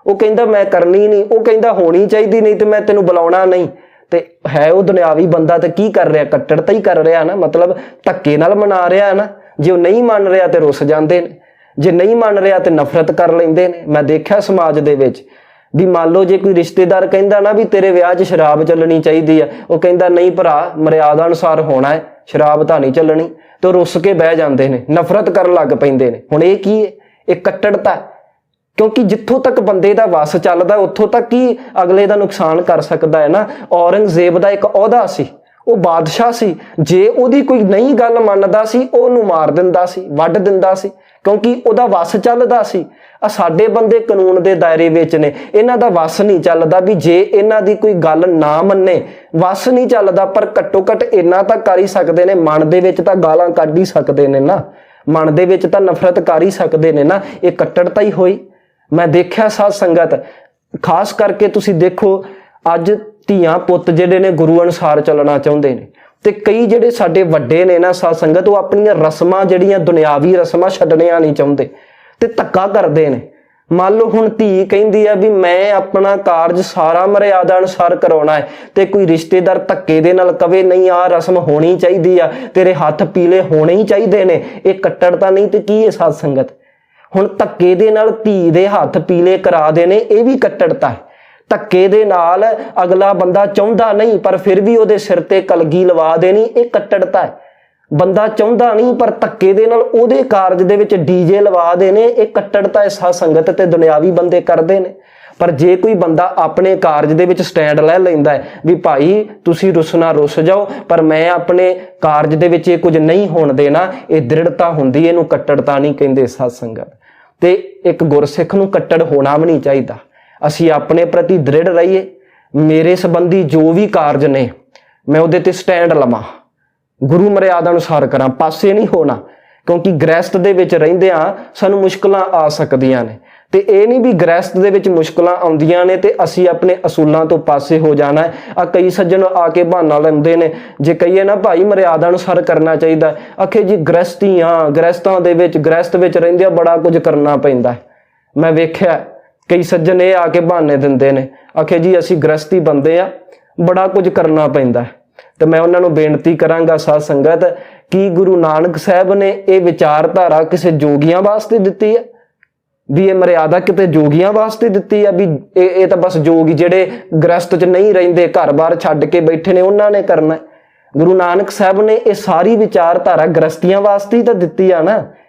ਉਹ ਕਹਿੰਦਾ ਮੈਂ ਕਰਨੀ ਨਹੀਂ, ਉਹ ਕਹਿੰਦਾ ਹੋਣੀ ਚਾਹੀਦੀ ਨਹੀਂ ਤੇ ਮੈਂ ਤੈਨੂੰ ਬੁਲਾਉਣਾ ਨਹੀਂ, ਤੇ ਹੈ ਉਹ ਦੁਨਿਆਵੀ ਬੰਦਾ ਤੇ ਕੀ ਕਰ ਰਿਹਾ? ਕੱਟੜਤਾ ਹੀ ਕਰ ਰਿਹਾ ਨਾ, ਮਤਲਬ ਧੱਕੇ ਨਾਲ ਮਨਾ ਰਿਹਾ ਨਾ। ਜੇ ਉਹ ਨਹੀਂ ਮੰਨ ਰਿਹਾ ਤੇ ਰੁੱਸ ਜਾਂਦੇ ਨੇ, ਜੇ ਨਹੀਂ ਮੰਨ ਰਿਹਾ ਤੇ ਨਫ਼ਰਤ ਕਰ ਲੈਂਦੇ ਨੇ। ਮੈਂ ਦੇਖਿਆ ਸਮਾਜ ਦੇ ਵਿੱਚ ਵੀ ਮੰਨ ਲਓ ਜੇ ਕੋਈ ਰਿਸ਼ਤੇਦਾਰ ਕਹਿੰਦਾ ਨਾ ਵੀ ਤੇਰੇ ਵਿਆਹ 'ਚ ਸ਼ਰਾਬ ਚੱਲਣੀ ਚਾਹੀਦੀ ਆ, ਉਹ ਕਹਿੰਦਾ ਨਹੀਂ ਭਰਾ ਮਰਿਆਦਾ ਅਨੁਸਾਰ ਹੋਣਾ ਹੈ, ਸ਼ਰਾਬ ਤਾਂ ਨਹੀਂ ਚੱਲਣੀ, ਤੇ ਉਹ ਰੁੱਸ ਕੇ ਬਹਿ ਜਾਂਦੇ ਨੇ, ਨਫ਼ਰਤ ਕਰਨ ਲੱਗ ਪੈਂਦੇ ਨੇ। ਹੁਣ ਇਹ ਕੀ ਹੈ? ਇਹ ਕੱਟੜਤਾ। ਕਿਉਂਕਿ ਜਿੱਥੋਂ ਤੱਕ ਬੰਦੇ ਦਾ ਵਸ ਚੱਲਦਾ ਉੱਥੋਂ ਤੱਕ ਹੀ ਅਗਲੇ ਦਾ ਨੁਕਸਾਨ ਕਰ ਸਕਦਾ ਹੈ ਨਾ। ਔਰੰਗਜ਼ੇਬ ਦਾ ਇੱਕ ਅਹੁਦਾ ਸੀ, ਉਹ ਬਾਦਸ਼ਾਹ ਸੀ, ਜੇ ਉਹਦੀ ਕੋਈ ਨਹੀਂ ਗੱਲ ਮੰਨਦਾ ਸੀ ਉਹਨੂੰ ਮਾਰ ਦਿੰਦਾ ਸੀ, ਵੱਢ ਦਿੰਦਾ ਸੀ, ਕਿਉਂਕਿ ਉਹਦਾ ਵਸ ਚੱਲਦਾ ਸੀ। ਆ ਸਾਡੇ ਬੰਦੇ ਕਾਨੂੰਨ ਦੇ ਦਾਇਰੇ ਵਿੱਚ ਨੇ, ਇਹਨਾਂ ਦਾ ਵਸ ਨਹੀਂ ਚੱਲਦਾ ਵੀ ਜੇ ਇਹਨਾਂ ਦੀ ਕੋਈ ਗੱਲ ਨਾ ਮੰਨੇ, ਵਸ ਨਹੀਂ ਚੱਲਦਾ, ਪਰ ਘੱਟੋ ਘੱਟ ਇੰਨਾ ਤਾਂ ਕਰ ਹੀ ਸਕਦੇ ਨੇ, ਮਨ ਦੇ ਵਿੱਚ ਤਾਂ ਗਾਲਾਂ ਕੱਢ ਹੀ ਸਕਦੇ ਨੇ ਨਾ, ਮਨ ਦੇ ਵਿੱਚ ਤਾਂ ਨਫ਼ਰਤ ਕਰ ਹੀ ਸਕਦੇ ਨੇ ਨਾ। ਇਹ ਕੱਟੜਤਾ ਹੀ ਹੋਈ। ਮੈਂ ਦੇਖਿਆ ਸਾਧ ਸੰਗਤ, ਖਾਸ ਕਰਕੇ ਤੁਸੀਂ ਦੇਖੋ ਅੱਜ ਧੀਆਂ ਪੁੱਤ ਜਿਹੜੇ ਨੇ ਗੁਰੂ ਅਨੁਸਾਰ ਚੱਲਣਾ ਚਾਹੁੰਦੇ ਨੇ, ਤੇ ਕਈ ਜਿਹੜੇ ਸਾਡੇ ਵੱਡੇ ਨੇ ਨਾ ਸਾਧ ਸੰਗਤ, ਉਹ ਆਪਣੀਆਂ ਰਸਮਾਂ ਜਿਹੜੀਆਂ ਦੁਨਿਆਵੀ ਰਸਮਾਂ ਛੱਡਣੀਆਂ ਨਹੀਂ ਚਾਹੁੰਦੇ ਤੇ ਧੱਕਾ ਕਰਦੇ ਨੇ। ਮੰਨ ਲਓ ਹੁਣ ਧੀ ਕਹਿੰਦੀ ਆ ਵੀ ਮੈਂ ਆਪਣਾ ਕਾਰਜ ਸਾਰਾ ਮਰਿਆਦਾ ਅਨੁਸਾਰ ਕਰਾਉਣਾ ਹੈ, ਤੇ ਕੋਈ ਰਿਸ਼ਤੇਦਾਰ ਧੱਕੇ ਦੇ ਨਾਲ ਕਵੇ ਨਹੀਂ ਆਹ ਰਸਮ ਹੋਣੀ ਚਾਹੀਦੀ ਆ, ਤੇਰੇ ਹੱਥ ਪੀਲੇ ਹੋਣੇ ਹੀ ਚਾਹੀਦੇ ਨੇ, ਇਹ ਕੱਟੜਤਾ ਨਹੀਂ ਤੇ ਕੀ ਹੈ ਸਾਧ ਸੰਗਤ? ਹੁਣ ਧੱਕੇ ਦੇ ਨਾਲ ਧੀ ਦੇ ਹੱਥ ਪੀਲੇ ਕਰਾ ਦੇਣੇ, ਇਹ ਵੀ ਕੱਟੜਤਾ ਹੈ। ਧੱਕੇ ਦੇ ਨਾਲ ਅਗਲਾ ਬੰਦਾ ਚਾਹੁੰਦਾ ਨਹੀਂ ਪਰ ਫਿਰ ਵੀ ਉਹਦੇ ਸਿਰ ਤੇ ਕਲਗੀ ਲਵਾ ਦੇਣੀ, ਇਹ ਕੱਟੜਤਾ ਹੈ। ਬੰਦਾ ਚਾਹੁੰਦਾ ਨਹੀਂ ਪਰ ਧੱਕੇ ਦੇ ਨਾਲ ਉਹਦੇ ਕਾਰਜ ਦੇ ਵਿੱਚ ਡੀਜੇ ਲਵਾ ਦੇਣੇ, ਇਹ ਕੱਟੜਤਾ ਹੈ ਸਾਧ ਸੰਗਤ, ਤੇ ਦੁਨਿਆਵੀ ਬੰਦੇ ਕਰਦੇ ਨੇ। ਪਰ ਜੇ ਕੋਈ ਬੰਦਾ ਆਪਣੇ ਕਾਰਜ ਦੇ ਵਿੱਚ ਸਟੈਂਡ ਲੈ ਲੈਂਦਾ ਹੈ ਵੀ ਭਾਈ ਤੁਸੀਂ ਰੁੱਸਣਾ ਰੁੱਸ ਜਾਓ, ਪਰ ਮੈਂ ਆਪਣੇ ਕਾਰਜ ਦੇ ਵਿੱਚ ਇਹ ਕੁਝ ਨਹੀਂ ਹੋਣ ਦੇਣਾ, ਇਹ ਦ੍ਰਿੜਤਾ ਹੁੰਦੀ, ਇਹਨੂੰ ਕੱਟੜਤਾ ਨਹੀਂ ਕਹਿੰਦੇ ਸਾਧ ਸੰਗਤ। ਤੇ ਇੱਕ ਗੁਰਸਿੱਖ ਨੂੰ ਕੱਟੜ ਹੋਣਾ ਵੀ ਨਹੀਂ ਚਾਹੀਦਾ। ਅਸੀਂ ਆਪਣੇ ਪ੍ਰਤੀ ਦ੍ਰਿੜ ਰਹੀਏ। ਮੇਰੇ ਸੰਬੰਧੀ ਜੋ ਵੀ ਕਾਰਜ ਨੇ ਮੈਂ ਉਹਦੇ ਤੇ ਸਟੈਂਡ ਲਵਾਂ, ਗੁਰੂ ਮਰਿਆਦਾ ਅਨੁਸਾਰ ਕਰਾਂ, ਪਾਸੇ ਨਹੀਂ ਹੋਣਾ। ਕਿਉਂਕਿ ਗ੍ਰਹਿਸਥ ਦੇ ਵਿੱਚ ਰਹਿੰਦਿਆਂ ਸਾਨੂੰ ਮੁਸ਼ਕਲਾਂ ਆ ਸਕਦੀਆਂ ਨੇ, ਤੇ ਇਹ ਨਹੀਂ ਵੀ ਗ੍ਰਹਿਸਥ ਦੇ ਵਿੱਚ ਮੁਸ਼ਕਲਾਂ ਆਉਂਦੀਆਂ ਨੇ ਤੇ ਅਸੀਂ ਆਪਣੇ ਅਸੂਲਾਂ ਤੋਂ ਪਾਸੇ ਹੋ ਜਾਣਾ ਹੈ। ਆ ਕਈ ਸੱਜਣ ਆ ਕੇ ਬਹਾਨਾ ਲੈਂਦੇ ਨੇ, ਜੇ ਕਹੀਏ ਨਾ ਭਾਈ ਮਰਿਆਦਾ ਅਨੁਸਾਰ ਕਰਨਾ ਚਾਹੀਦਾ, ਆਖੇ ਜੀ ਗ੍ਰਹਿਸਤੀਆਂ, ਗ੍ਰਹਿਸਥਾਂ ਦੇ ਵਿੱਚ ਗ੍ਰਹਿਸਥ ਵਿੱਚ ਰਹਿੰਦਿਆਂ ਬੜਾ ਕੁਝ ਕਰਨਾ ਪੈਂਦਾ। ਮੈਂ ਵੇਖਿਆ ਕਈ ਸੱਜਣ ਇਹ ਆ ਕੇ ਬਹਾਨੇ ਦਿੰਦੇ ਨੇ, ਆਖੇ ਜੀ ਅਸੀਂ ਗ੍ਰਹਿਸਤੀ ਬੰਦੇ ਆ, ਬੜਾ ਕੁਝ ਕਰਨਾ ਪੈਂਦਾ। ਤੇ ਮੈਂ ਉਹਨਾਂ ਨੂੰ ਬੇਨਤੀ ਕਰਾਂਗਾ ਸਾਧ ਸੰਗਤ, ਕੀ ਗੁਰੂ ਨਾਨਕ ਸਾਹਿਬ ਨੇ ਇਹ ਵਿਚਾਰਧਾਰਾ ਕਿਸੇ ਜੋਗੀਆਂ ਵਾਸਤੇ ਦਿੱਤੀ ਹੈ? ਵੀ ਇਹ ਮਰਿਆਦਾ ਕਿਤੇ ਜੋਗੀਆਂ ਵਾਸਤੇ ਦਿੱਤੀ ਆ ਵੀ ਇਹ ਤਾਂ ਬਸ ਜੋਗੀ ਜਿਹੜੇ ਗ੍ਰਸਤ 'ਚ ਨਹੀਂ ਰਹਿੰਦੇ, ਘਰ-ਬਾਰ ਛੱਡ ਕੇ ਬੈਠੇ ਨੇ, ਉਹਨਾਂ ਨੇ ਕਰਨਾ? ਗੁਰੂ ਨਾਨਕ ਸਾਹਿਬ ਨੇ ਇਹ ਸਾਰੀ ਵਿਚਾਰਧਾਰਾ ਗ੍ਰਸਤੀਆਂ ਵਾਸਤੇ ਹੀ ਤਾਂ ਦਿੱਤੀ ਆ ਨਾ।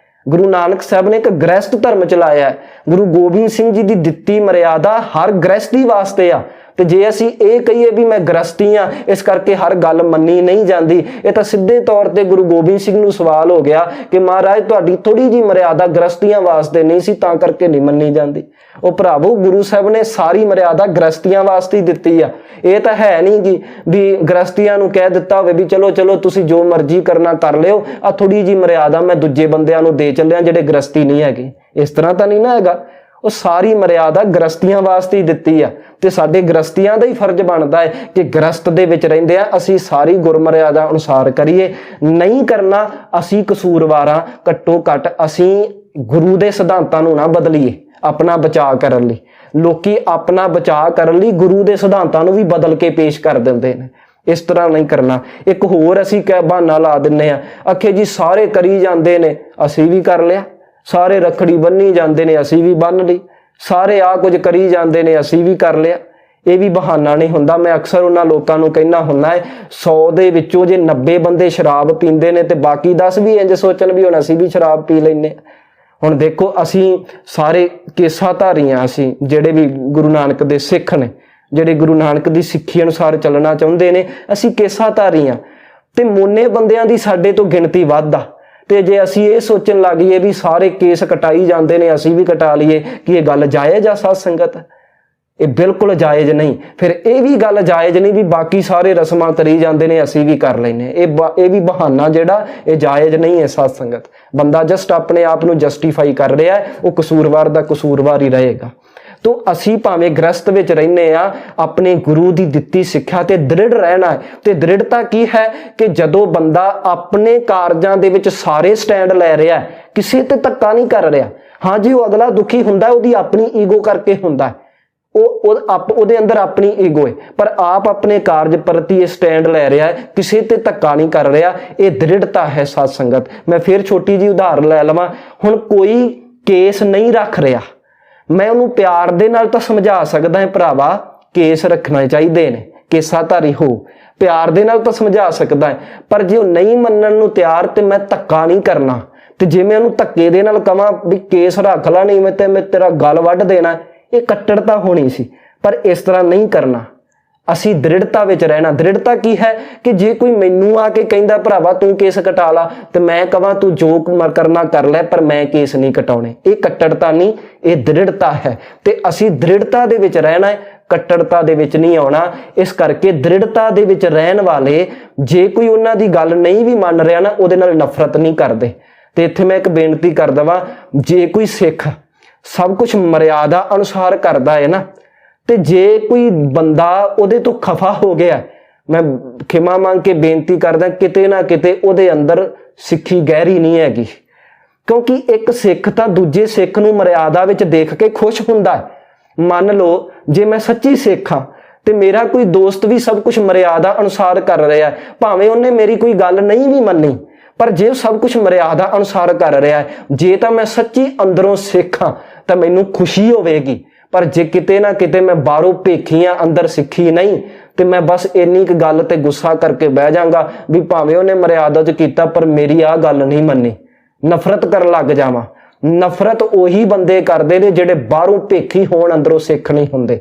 ਗੁਰੂ ਨਾਨਕ ਸਾਹਿਬ ਨੇ ਇੱਕ ਗ੍ਰਸਤ ਧਰਮ ਚਲਾਇਆ ਹੈ। ਗੁਰੂ ਗੋਬਿੰਦ ਸਿੰਘ ਜੀ ਦੀ ਦਿੱਤੀ ਮਰਿਆਦਾ ਹਰ ਗ੍ਰਸਤੀ ਵਾਸਤੇ ਆ। ਤੇ ਜੇ ਅਸੀਂ ਇਹ ਕਹੀਏ ਵੀ ਮੈਂ ਗ੍ਰਸਤੀ ਆ ਇਸ ਕਰਕੇ ਹਰ ਗੱਲ ਮੰਨੀ ਨਹੀਂ ਜਾਂਦੀ, ਇਹ ਤਾਂ ਸਿੱਧੇ ਤੌਰ ਤੇ ਗੁਰੂ ਗੋਬਿੰਦ ਸਿੰਘ ਨੂੰ ਸਵਾਲ ਹੋ ਗਿਆ ਕਿ ਮਹਾਰਾਜ ਤੁਹਾਡੀ ਥੋੜੀ ਜੀ ਮਰਿਆਦਾ ਗ੍ਰਸਤੀਆਂ ਵਾਸਤੇ ਨਹੀਂ ਸੀ ਤਾਂ ਕਰਕੇ ਨਹੀਂ ਮੰਨੀ ਜਾਂਦੀ। ਉਹ ਭਰਾਵੋ, ਗੁਰੂ ਸਾਹਿਬ ਨੇ ਸਾਰੀ ਮਰਿਆਦਾ ਗ੍ਰਸਤੀਆਂ ਵਾਸਤੇ ਹੀ ਦਿੱਤੀ ਆ। ਇਹ ਤਾਂ ਹੈ ਨਹੀਂ ਕਿ ਵੀ ਗ੍ਰਸਤੀਆਂ ਨੂੰ ਕਹਿ ਦਿੱਤਾ ਹੋਵੇ ਵੀ ਚਲੋ ਚਲੋ ਤੁਸੀਂ ਜੋ ਮਰਜ਼ੀ ਕਰਨਾ ਕਰ ਲਿਓ, ਆ ਥੋੜੀ ਜੀ ਮਰਿਆਦਾ ਮੈਂ ਦੂਜੇ ਬੰਦਿਆਂ ਨੂੰ ਦੇ ਚੱਲਿਆ ਜਿਹੜੇ ਗ੍ਰਸਤੀ ਨਹੀਂ ਹੈਗੇ। ਇਸ ਤਰ੍ਹਾਂ ਤਾਂ ਨਹੀਂ ਨਾ ਹੈਗਾ। ਉਹ ਸਾਰੀ ਮਰਿਆਦਾ ਗ੍ਰਸਤੀਆਂ ਵਾਸਤੇ ਹੀ ਦਿੱਤੀ ਆ ਤੇ ਸਾਡੇ ਗ੍ਰਸਤੀਆਂ ਦਾ ਹੀ ਫਰਜ਼ ਬਣਦਾ ਹੈ ਕਿ ਗ੍ਰਸਤ ਦੇ ਵਿੱਚ ਰਹਿੰਦੇ ਆ ਅਸੀਂ ਸਾਰੀ ਗੁਰਮਰਿਆਦਾ ਅਨੁਸਾਰ ਕਰੀਏ। ਨਹੀਂ ਕਰਨਾ ਅਸੀਂ ਕਸੂਰਵਾਰਾਂ, ਘੱਟੋ ਘੱਟ ਅਸੀਂ ਗੁਰੂ ਦੇ ਸਿਧਾਂਤਾਂ ਨੂੰ ਨਾ ਬਦਲੀਏ ਆਪਣਾ ਬਚਾਅ ਕਰਨ ਲਈ। ਲੋਕੀ ਆਪਣਾ ਬਚਾਅ ਕਰਨ ਲਈ ਗੁਰੂ ਦੇ ਸਿਧਾਂਤਾਂ ਨੂੰ ਵੀ ਬਦਲ ਕੇ ਪੇਸ਼ ਕਰ ਦਿੰਦੇ ਨੇ। ਇਸ ਤਰ੍ਹਾਂ ਨਹੀਂ ਕਰਨਾ। ਇੱਕ ਹੋਰ ਅਸੀਂ ਕਹਿ ਬਹਾਨਾ ਲਾ ਦਿੰਨੇ ਆ, ਆਖੇ ਜੀ ਸਾਰੇ ਕਰੀ ਜਾਂਦੇ ਨੇ ਅਸੀਂ ਵੀ ਕਰ ਲਿਆ, ਸਾਰੇ ਰੱਖੜੀ ਬੰਨੀ ਜਾਂਦੇ ਨੇ ਅਸੀਂ ਵੀ ਬੰਨ ਲਈ, ਸਾਰੇ ਆ ਕੁਝ ਕਰੀ ਜਾਂਦੇ ਨੇ ਅਸੀਂ ਵੀ ਕਰ ਲਿਆ। ਇਹ ਵੀ ਬਹਾਨਾ ਨਹੀਂ ਹੁੰਦਾ। ਮੈਂ ਅਕਸਰ ਉਹਨਾਂ ਲੋਕਾਂ ਨੂੰ ਕਹਿਣਾ ਹੁੰਦਾ ਹੈ 100 ਦੇ ਵਿੱਚੋਂ ਜੇ 90 ਬੰਦੇ ਸ਼ਰਾਬ ਪੀਂਦੇ ਨੇ ਤੇ ਬਾਕੀ 10 ਵੀ ਇੰਜ ਸੋਚਣ ਵੀ ਹੁਣ ਅਸੀਂ ਵੀ ਸ਼ਰਾਬ ਪੀ ਲੈਂਦੇ। ਹੁਣ ਦੇਖੋ ਅਸੀਂ ਸਾਰੇ ਕੇਸਾਧਾਰੀਆਂ, ਅਸੀਂ ਜਿਹੜੇ ਵੀ ਗੁਰੂ ਨਾਨਕ ਦੇ ਸਿੱਖ ਨੇ, ਜਿਹੜੇ ਗੁਰੂ ਨਾਨਕ ਦੀ ਸਿੱਖੀ ਅਨੁਸਾਰ ਚੱਲਣਾ ਚਾਹੁੰਦੇ ਨੇ, ਅਸੀਂ ਕੇਸਾਧਾਰੀ ਹਾਂ ਤੇ ਮੋਨੇ ਬੰਦਿਆਂ ਦੀ ਸਾਡੇ ਤੋਂ ਗਿਣਤੀ ਵੱਧ ਆ। ਤੇ ਜੇ ਅਸੀਂ ਇਹ ਸੋਚਣ ਲੱਗੀਏ ਵੀ ਸਾਰੇ ਕੇਸ ਕਟਾਈ ਜਾਂਦੇ ਨੇ ਅਸੀਂ ਵੀ ਕਟਾ ਲਈਏ, ਕਿ ਇਹ ਗੱਲ ਜਾਇਜ਼ ਆ ਸਾਧ ਸੰਗਤ? ਇਹ ਬਿਲਕੁਲ ਜਾਇਜ਼ ਨਹੀਂ। ਫਿਰ ਇਹ ਵੀ ਗੱਲ ਜਾਇਜ਼ ਨਹੀਂ ਵੀ ਬਾਕੀ ਸਾਰੇ ਰਸਮਾਂ ਕਰੀ ਜਾਂਦੇ ਨੇ ਅਸੀਂ ਵੀ ਕਰ ਲੈਨੇ। ਇਹ ਵੀ ਬਹਾਨਾ ਜਿਹੜਾ ਇਹ ਜਾਇਜ਼ ਨਹੀਂ ਹੈ ਸਾਧ ਸੰਗਤ। ਬੰਦਾ ਜਸਟ ਆਪਣੇ ਆਪ ਨੂੰ ਜਸਟੀਫਾਈ ਕਰ ਰਿਹਾ ਹੈ, ਉਹ ਕਸੂਰਵਾਰ ਦਾ ਕਸੂਰਵਾਰ ਹੀ ਰਹੇਗਾ। ਤੋ ਅਸੀਂ ਭਾਵੇਂ ਗ੍ਰਸਤ ਵਿੱਚ ਰਹਿੰਦੇ ਆ, ਆਪਣੇ ਗੁਰੂ ਦੀ ਦਿੱਤੀ ਸਿੱਖਿਆ ਤੇ ਦ੍ਰਿੜ ਰਹਿਣਾ ਹੈ। ਤੇ ਦ੍ਰਿੜਤਾ ਕੀ ਹੈ ਕਿ ਜਦੋਂ ਬੰਦਾ ਆਪਣੇ ਕਾਰਜਾਂ ਦੇ ਵਿੱਚ ਸਾਰੇ ਸਟੈਂਡ ਲੈ ਰਿਹਾ, ਕਿਸੇ ਤੇ ਧੱਕਾ ਨਹੀਂ ਕਰ ਰਿਹਾ। ਹਾਂ ਜੀ, ਉਹ ਅਗਲਾ ਦੁਖੀ ਹੁੰਦਾ ਉਹਦੀ ਆਪਣੀ ਈਗੋ ਕਰਕੇ ਹੁੰਦਾ, ਉਹਦੇ ਅੰਦਰ ਆਪਣੀ ਈਗੋ ਹੈ, ਪਰ ਆਪ ਆਪਣੇ ਕਾਰਜ ਪ੍ਰਤੀ ਇਹ ਸਟੈਂਡ ਲੈ ਰਿਹਾ ਹੈ, ਕਿਸੇ ਤੇ ਧੱਕਾ ਨਹੀਂ ਕਰ ਰਿਹਾ। ਇਹ ਦ੍ਰਿੜਤਾ ਹੈ ਸਾਧ ਸੰਗਤ। ਮੈਂ ਫਿਰ ਛੋਟੀ ਜਿਹੀ ਉਦਾਹਰਨ ਲੈ ਲਵਾਂ। ਹੁਣ ਕੋਈ ਕੇਸ ਨਹੀਂ ਰੱਖ ਰਿਹਾ, ਮੈਂ ਉਹਨੂੰ ਪਿਆਰ ਦੇ ਨਾਲ ਤਾਂ ਸਮਝਾ ਸਕਦਾ ਹੈ, ਭਰਾਵਾ ਕੇਸ ਰੱਖਣੇ ਚਾਹੀਦੇ ਨੇ, ਕੇਸਾਧਾਰੀ ਹੋ, ਪਿਆਰ ਦੇ ਨਾਲ ਤਾਂ ਸਮਝਾ ਸਕਦਾ ਹੈ। ਪਰ ਜੇ ਉਹ ਨਹੀਂ ਮੰਨਣ ਨੂੰ ਤਿਆਰ ਤੇ ਮੈਂ ਧੱਕਾ ਨਹੀਂ ਕਰਨਾ। ਤੇ ਜੇ ਮੈਂ ਉਹਨੂੰ ਧੱਕੇ ਦੇ ਨਾਲ ਕਵਾਂ ਵੀ ਕੇਸ ਰੱਖ ਲਾ, ਨਹੀਂ ਮੈਂ ਤੇਰਾ ਗਲ ਵੱਢ ਦੇਣਾ, ਇਹ ਕੱਟੜਤਾ ਹੋਣੀ ਸੀ। ਪਰ ਇਸ ਤਰ੍ਹਾਂ ਨਹੀਂ ਕਰਨਾ। ਅਸੀਂ ਦ੍ਰਿੜਤਾ ਵਿੱਚ ਰਹਿਣਾ। ਦ੍ਰਿੜਤਾ ਕੀ ਹੈ ਕਿ ਜੇ ਕੋਈ ਮੈਨੂੰ ਆ ਕੇ ਕਹਿੰਦਾ ਭਰਾਵਾ ਤੂੰ ਕੇਸ ਕਟਾ ਲਾ, ਤੇ ਮੈਂ ਕਹਾਂ ਤੂੰ ਜੋ ਕਰਨਾ ਕਰ ਲੈ, ਪਰ ਮੈਂ ਕੇਸ ਨਹੀਂ ਕਟਾਉਣੇ, ਇਹ ਕੱਟੜਤਾ ਨਹੀਂ, ਇਹ ਦ੍ਰਿੜਤਾ ਹੈ। ਤੇ ਅਸੀਂ ਦ੍ਰਿੜਤਾ ਦੇ ਵਿੱਚ ਰਹਿਣਾ ਹੈ, ਕੱਟੜਤਾ ਦੇ ਵਿੱਚ ਨਹੀਂ ਆਉਣਾ। ਇਸ ਕਰਕੇ ਦ੍ਰਿੜਤਾ ਦੇ ਵਿੱਚ ਰਹਿਣ ਵਾਲੇ ਜੇ ਕੋਈ ਉਹਨਾਂ ਦੀ ਗੱਲ ਨਹੀਂ ਵੀ ਮੰਨ ਰਿਹਾ ਨਾ, ਉਹਦੇ ਨਾਲ ਨਫ਼ਰਤ ਨਹੀਂ ਕਰਦੇ। ਤੇ ਇੱਥੇ ਮੈਂ ਇੱਕ ਬੇਨਤੀ ਕਰ ਦਵਾਂ, ਜੇ ਕੋਈ ਸਿੱਖ ਸਭ ਕੁਝ ਮਰਿਆਦਾ ਅਨੁਸਾਰ ਕਰਦਾ ਹੈ ਨਾ, ਤੇ ਜੇ ਕੋਈ ਬੰਦਾ ਉਹਦੇ ਤੋਂ ਖਫਾ ਹੋ ਗਿਆ, ਮੈਂ ਖਿਮਾ ਮੰਗ ਕੇ ਬੇਨਤੀ ਕਰਦਾ, ਕਿਤੇ ਨਾ ਕਿਤੇ ਉਹਦੇ ਅੰਦਰ ਸਿੱਖੀ ਗਹਿਰੀ ਨਹੀਂ ਹੈਗੀ। ਕਿਉਂਕਿ ਇੱਕ ਸਿੱਖ ਤਾਂ ਦੂਜੇ ਸਿੱਖ ਨੂੰ ਮਰਿਆਦਾ ਵਿੱਚ ਦੇਖ ਕੇ ਖੁਸ਼ ਹੁੰਦਾ ਹੈ। ਮੰਨ ਲਓ ਜੇ ਮੈਂ ਸੱਚੀ ਸਿੱਖ ਹਾਂ ਤੇ ਮੇਰਾ ਕੋਈ ਦੋਸਤ ਵੀ ਸਭ ਕੁਝ ਮਰਿਆਦਾ ਅਨੁਸਾਰ ਕਰ ਰਿਹਾ ਹੈ, ਭਾਵੇਂ ਉਹਨੇ ਮੇਰੀ ਕੋਈ ਗੱਲ ਨਹੀਂ ਵੀ ਮੰਨੀ, ਪਰ ਜੇ ਉਹ ਸਭ ਕੁਝ ਮਰਿਆਦਾ ਅਨੁਸਾਰ ਕਰ ਰਿਹਾ ਹੈ, ਜੇ ਤਾਂ ਮੈਂ ਸੱਚੀ ਅੰਦਰੋਂ ਸਿੱਖ ਹਾਂ ਤਾਂ ਮੈਨੂੰ ਖੁਸ਼ੀ ਹੋਵੇਗੀ। ਪਰ ਜੇ ਕਿਤੇ ਨਾ ਕਿਤੇ ਮੈਂ ਬਾਹਰੋਂ ਭੇਖੀਆਂ ਅੰਦਰ ਸਿੱਖੀ ਨਹੀਂ, ਤੇ ਮੈਂ ਬਸ ਇੰਨੀ ਕੁ ਗੱਲ ਤੇ ਗੁੱਸਾ ਕਰਕੇ ਬਹਿ ਜਾਵਾਂਗਾ ਵੀ ਭਾਵੇਂ ਉਹਨੇ ਮਰਿਆਦਾ 'ਚ ਕੀਤਾ ਪਰ ਮੇਰੀ ਆਹ ਗੱਲ ਨਹੀਂ ਮੰਨੀ, ਨਫ਼ਰਤ ਕਰਨ ਲੱਗ ਜਾਵਾਂ। ਨਫ਼ਰਤ ਉਹੀ ਬੰਦੇ ਕਰਦੇ ਨੇ ਜਿਹੜੇ ਬਾਹਰੋਂ ਭੇਖੀ ਹੋਣ, ਅੰਦਰੋਂ ਸਿੱਖ ਨਹੀਂ ਹੁੰਦੇ।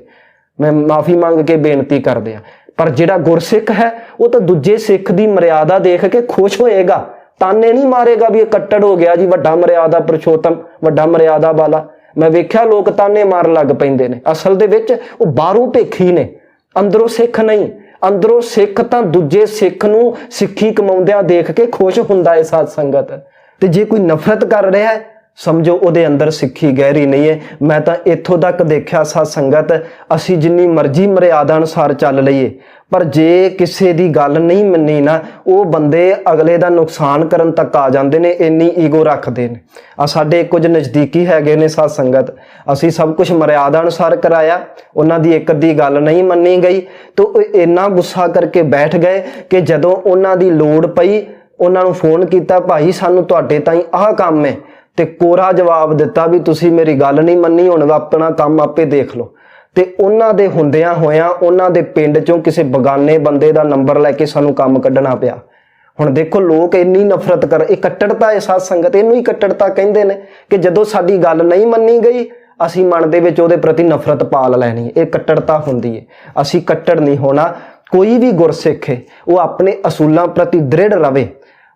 ਮੈਂ ਮਾਫੀ ਮੰਗ ਕੇ ਬੇਨਤੀ ਕਰਦੇ ਆ। ਪਰ ਜਿਹੜਾ ਗੁਰਸਿੱਖ ਹੈ ਉਹ ਤਾਂ ਦੂਜੇ ਸਿੱਖ ਦੀ ਮਰਿਆਦਾ ਦੇਖ ਕੇ ਖੁਸ਼ ਹੋਏਗਾ, ਤਾਨੇ ਨਹੀਂ ਮਾਰੇਗਾ ਵੀ ਇਹ ਕੱਟੜ ਹੋ ਗਿਆ ਜੀ, ਵੱਡਾ ਮਰਿਆਦਾ ਪੁਰਸ਼ੋਤਮ, ਵੱਡਾ ਮਰਿਆਦਾ ਵਾਲਾ। ਮੈਂ ਵੇਖਿਆ ਲੋਕ ਤਾਨੇ ਮਾਰਨ ਲੱਗ ਪੈਂਦੇ ਨੇ, ਅਸਲ ਦੇ ਵਿੱਚ ਉਹ ਬਾਹਰੋਂ ਭੇਖੀ ਨੇ, ਅੰਦਰੋਂ ਸਿੱਖ ਨਹੀਂ। ਅੰਦਰੋਂ ਸਿੱਖ ਤਾਂ ਦੂਜੇ ਸਿੱਖ ਨੂੰ ਸਿੱਖੀ ਕਮਾਉਂਦਿਆਂ ਦੇਖ ਕੇ ਖੁਸ਼ ਹੁੰਦਾ ਹੈ ਸਾਧ ਸੰਗਤ। ਤੇ ਜੇ ਕੋਈ ਨਫ਼ਰਤ ਕਰ ਰਿਹਾ ਹੈ, ਸਮਝੋ ਉਹਦੇ ਅੰਦਰ ਸਿੱਖੀ ਗਹਿਰੀ ਨਹੀਂ ਹੈ। ਮੈਂ ਤਾਂ ਇੱਥੋਂ ਤੱਕ ਦੇਖਿਆ ਸਾਧ ਸੰਗਤ, ਅਸੀਂ ਜਿੰਨੀ ਮਰਜ਼ੀ ਮਰਿਆਦਾ ਅਨੁਸਾਰ ਚੱਲ ਲਈਏ, ਪਰ ਜੇ ਕਿਸੇ ਦੀ ਗੱਲ ਨਹੀਂ ਮੰਨੀ ਨਾ, ਉਹ ਬੰਦੇ ਅਗਲੇ ਦਾ ਨੁਕਸਾਨ ਕਰਨ ਤੱਕ ਆ ਜਾਂਦੇ ਨੇ, ਇੰਨੀ ਈਗੋ ਰੱਖਦੇ ਨੇ। ਆ ਸਾਡੇ ਕੁਝ ਨਜ਼ਦੀਕੀ ਹੈਗੇ ਨੇ ਸਾਧ ਸੰਗਤ, ਅਸੀਂ ਸਭ ਕੁਝ ਮਰਿਆਦਾ ਅਨੁਸਾਰ ਕਰਾਇਆ, ਉਹਨਾਂ ਦੀ ਇੱਕ ਅੱਧੀ ਗੱਲ ਨਹੀਂ ਮੰਨੀ ਗਈ ਤਾਂ ਉਹ ਇੰਨਾ ਗੁੱਸਾ ਕਰਕੇ ਬੈਠ ਗਏ ਕਿ ਜਦੋਂ ਉਹਨਾਂ ਦੀ ਲੋੜ ਪਈ, ਉਹਨਾਂ ਨੂੰ ਫੋਨ ਕੀਤਾ, ਭਾਈ ਸਾਨੂੰ ਤੁਹਾਡੇ ਤਾਈਂ ਆਹ ਕੰਮ ਹੈ, ਤੇ ਕੋਰਾ ਜਵਾਬ ਦਿੱਤਾ ਵੀ ਤੁਸੀਂ ਮੇਰੀ ਗੱਲ ਨਹੀਂ ਮੰਨੀ, ਹੁਣ ਆਪਣਾ ਕੰਮ ਆਪੇ ਦੇਖ ਲਓ। ਤੇ ਉਹਨਾਂ ਦੇ ਹੁੰਦਿਆਂ ਹੋਇਆਂ ਉਹਨਾਂ ਦੇ ਪਿੰਡ ਚੋਂ ਕਿਸੇ ਬਗਾਨੇ ਬੰਦੇ ਦਾ ਨੰਬਰ ਲੈ ਕੇ ਸਾਨੂੰ ਕੰਮ ਕੱਢਣਾ ਪਿਆ। ਹੁਣ ਦੇਖੋ ਲੋਕ ਇੰਨੀ ਨਫ਼ਰਤ ਕਰ, ਇਹ ਕੱਟੜਤਾ ਹੈ ਸਾਧ ਸੰਗਤ, ਇਹਨੂੰ ਹੀ ਕੱਟੜਤਾ ਕਹਿੰਦੇ ਨੇ ਕਿ ਜਦੋਂ ਸਾਡੀ ਗੱਲ ਨਹੀਂ ਮੰਨੀ ਗਈ ਅਸੀਂ ਮਨ ਦੇ ਵਿੱਚ ਉਹਦੇ ਪ੍ਰਤੀ ਨਫ਼ਰਤ ਪਾਲ ਲੈਣੀ, ਇਹ ਕੱਟੜਤਾ ਹੁੰਦੀ ਹੈ। ਅਸੀਂ ਕੱਟੜ ਨਹੀਂ ਹੋਣਾ। ਕੋਈ ਵੀ ਗੁਰਸਿੱਖ ਹੈ ਉਹ ਆਪਣੇ ਅਸੂਲਾਂ ਪ੍ਰਤੀ ਦ੍ਰਿੜ ਰਵੇ,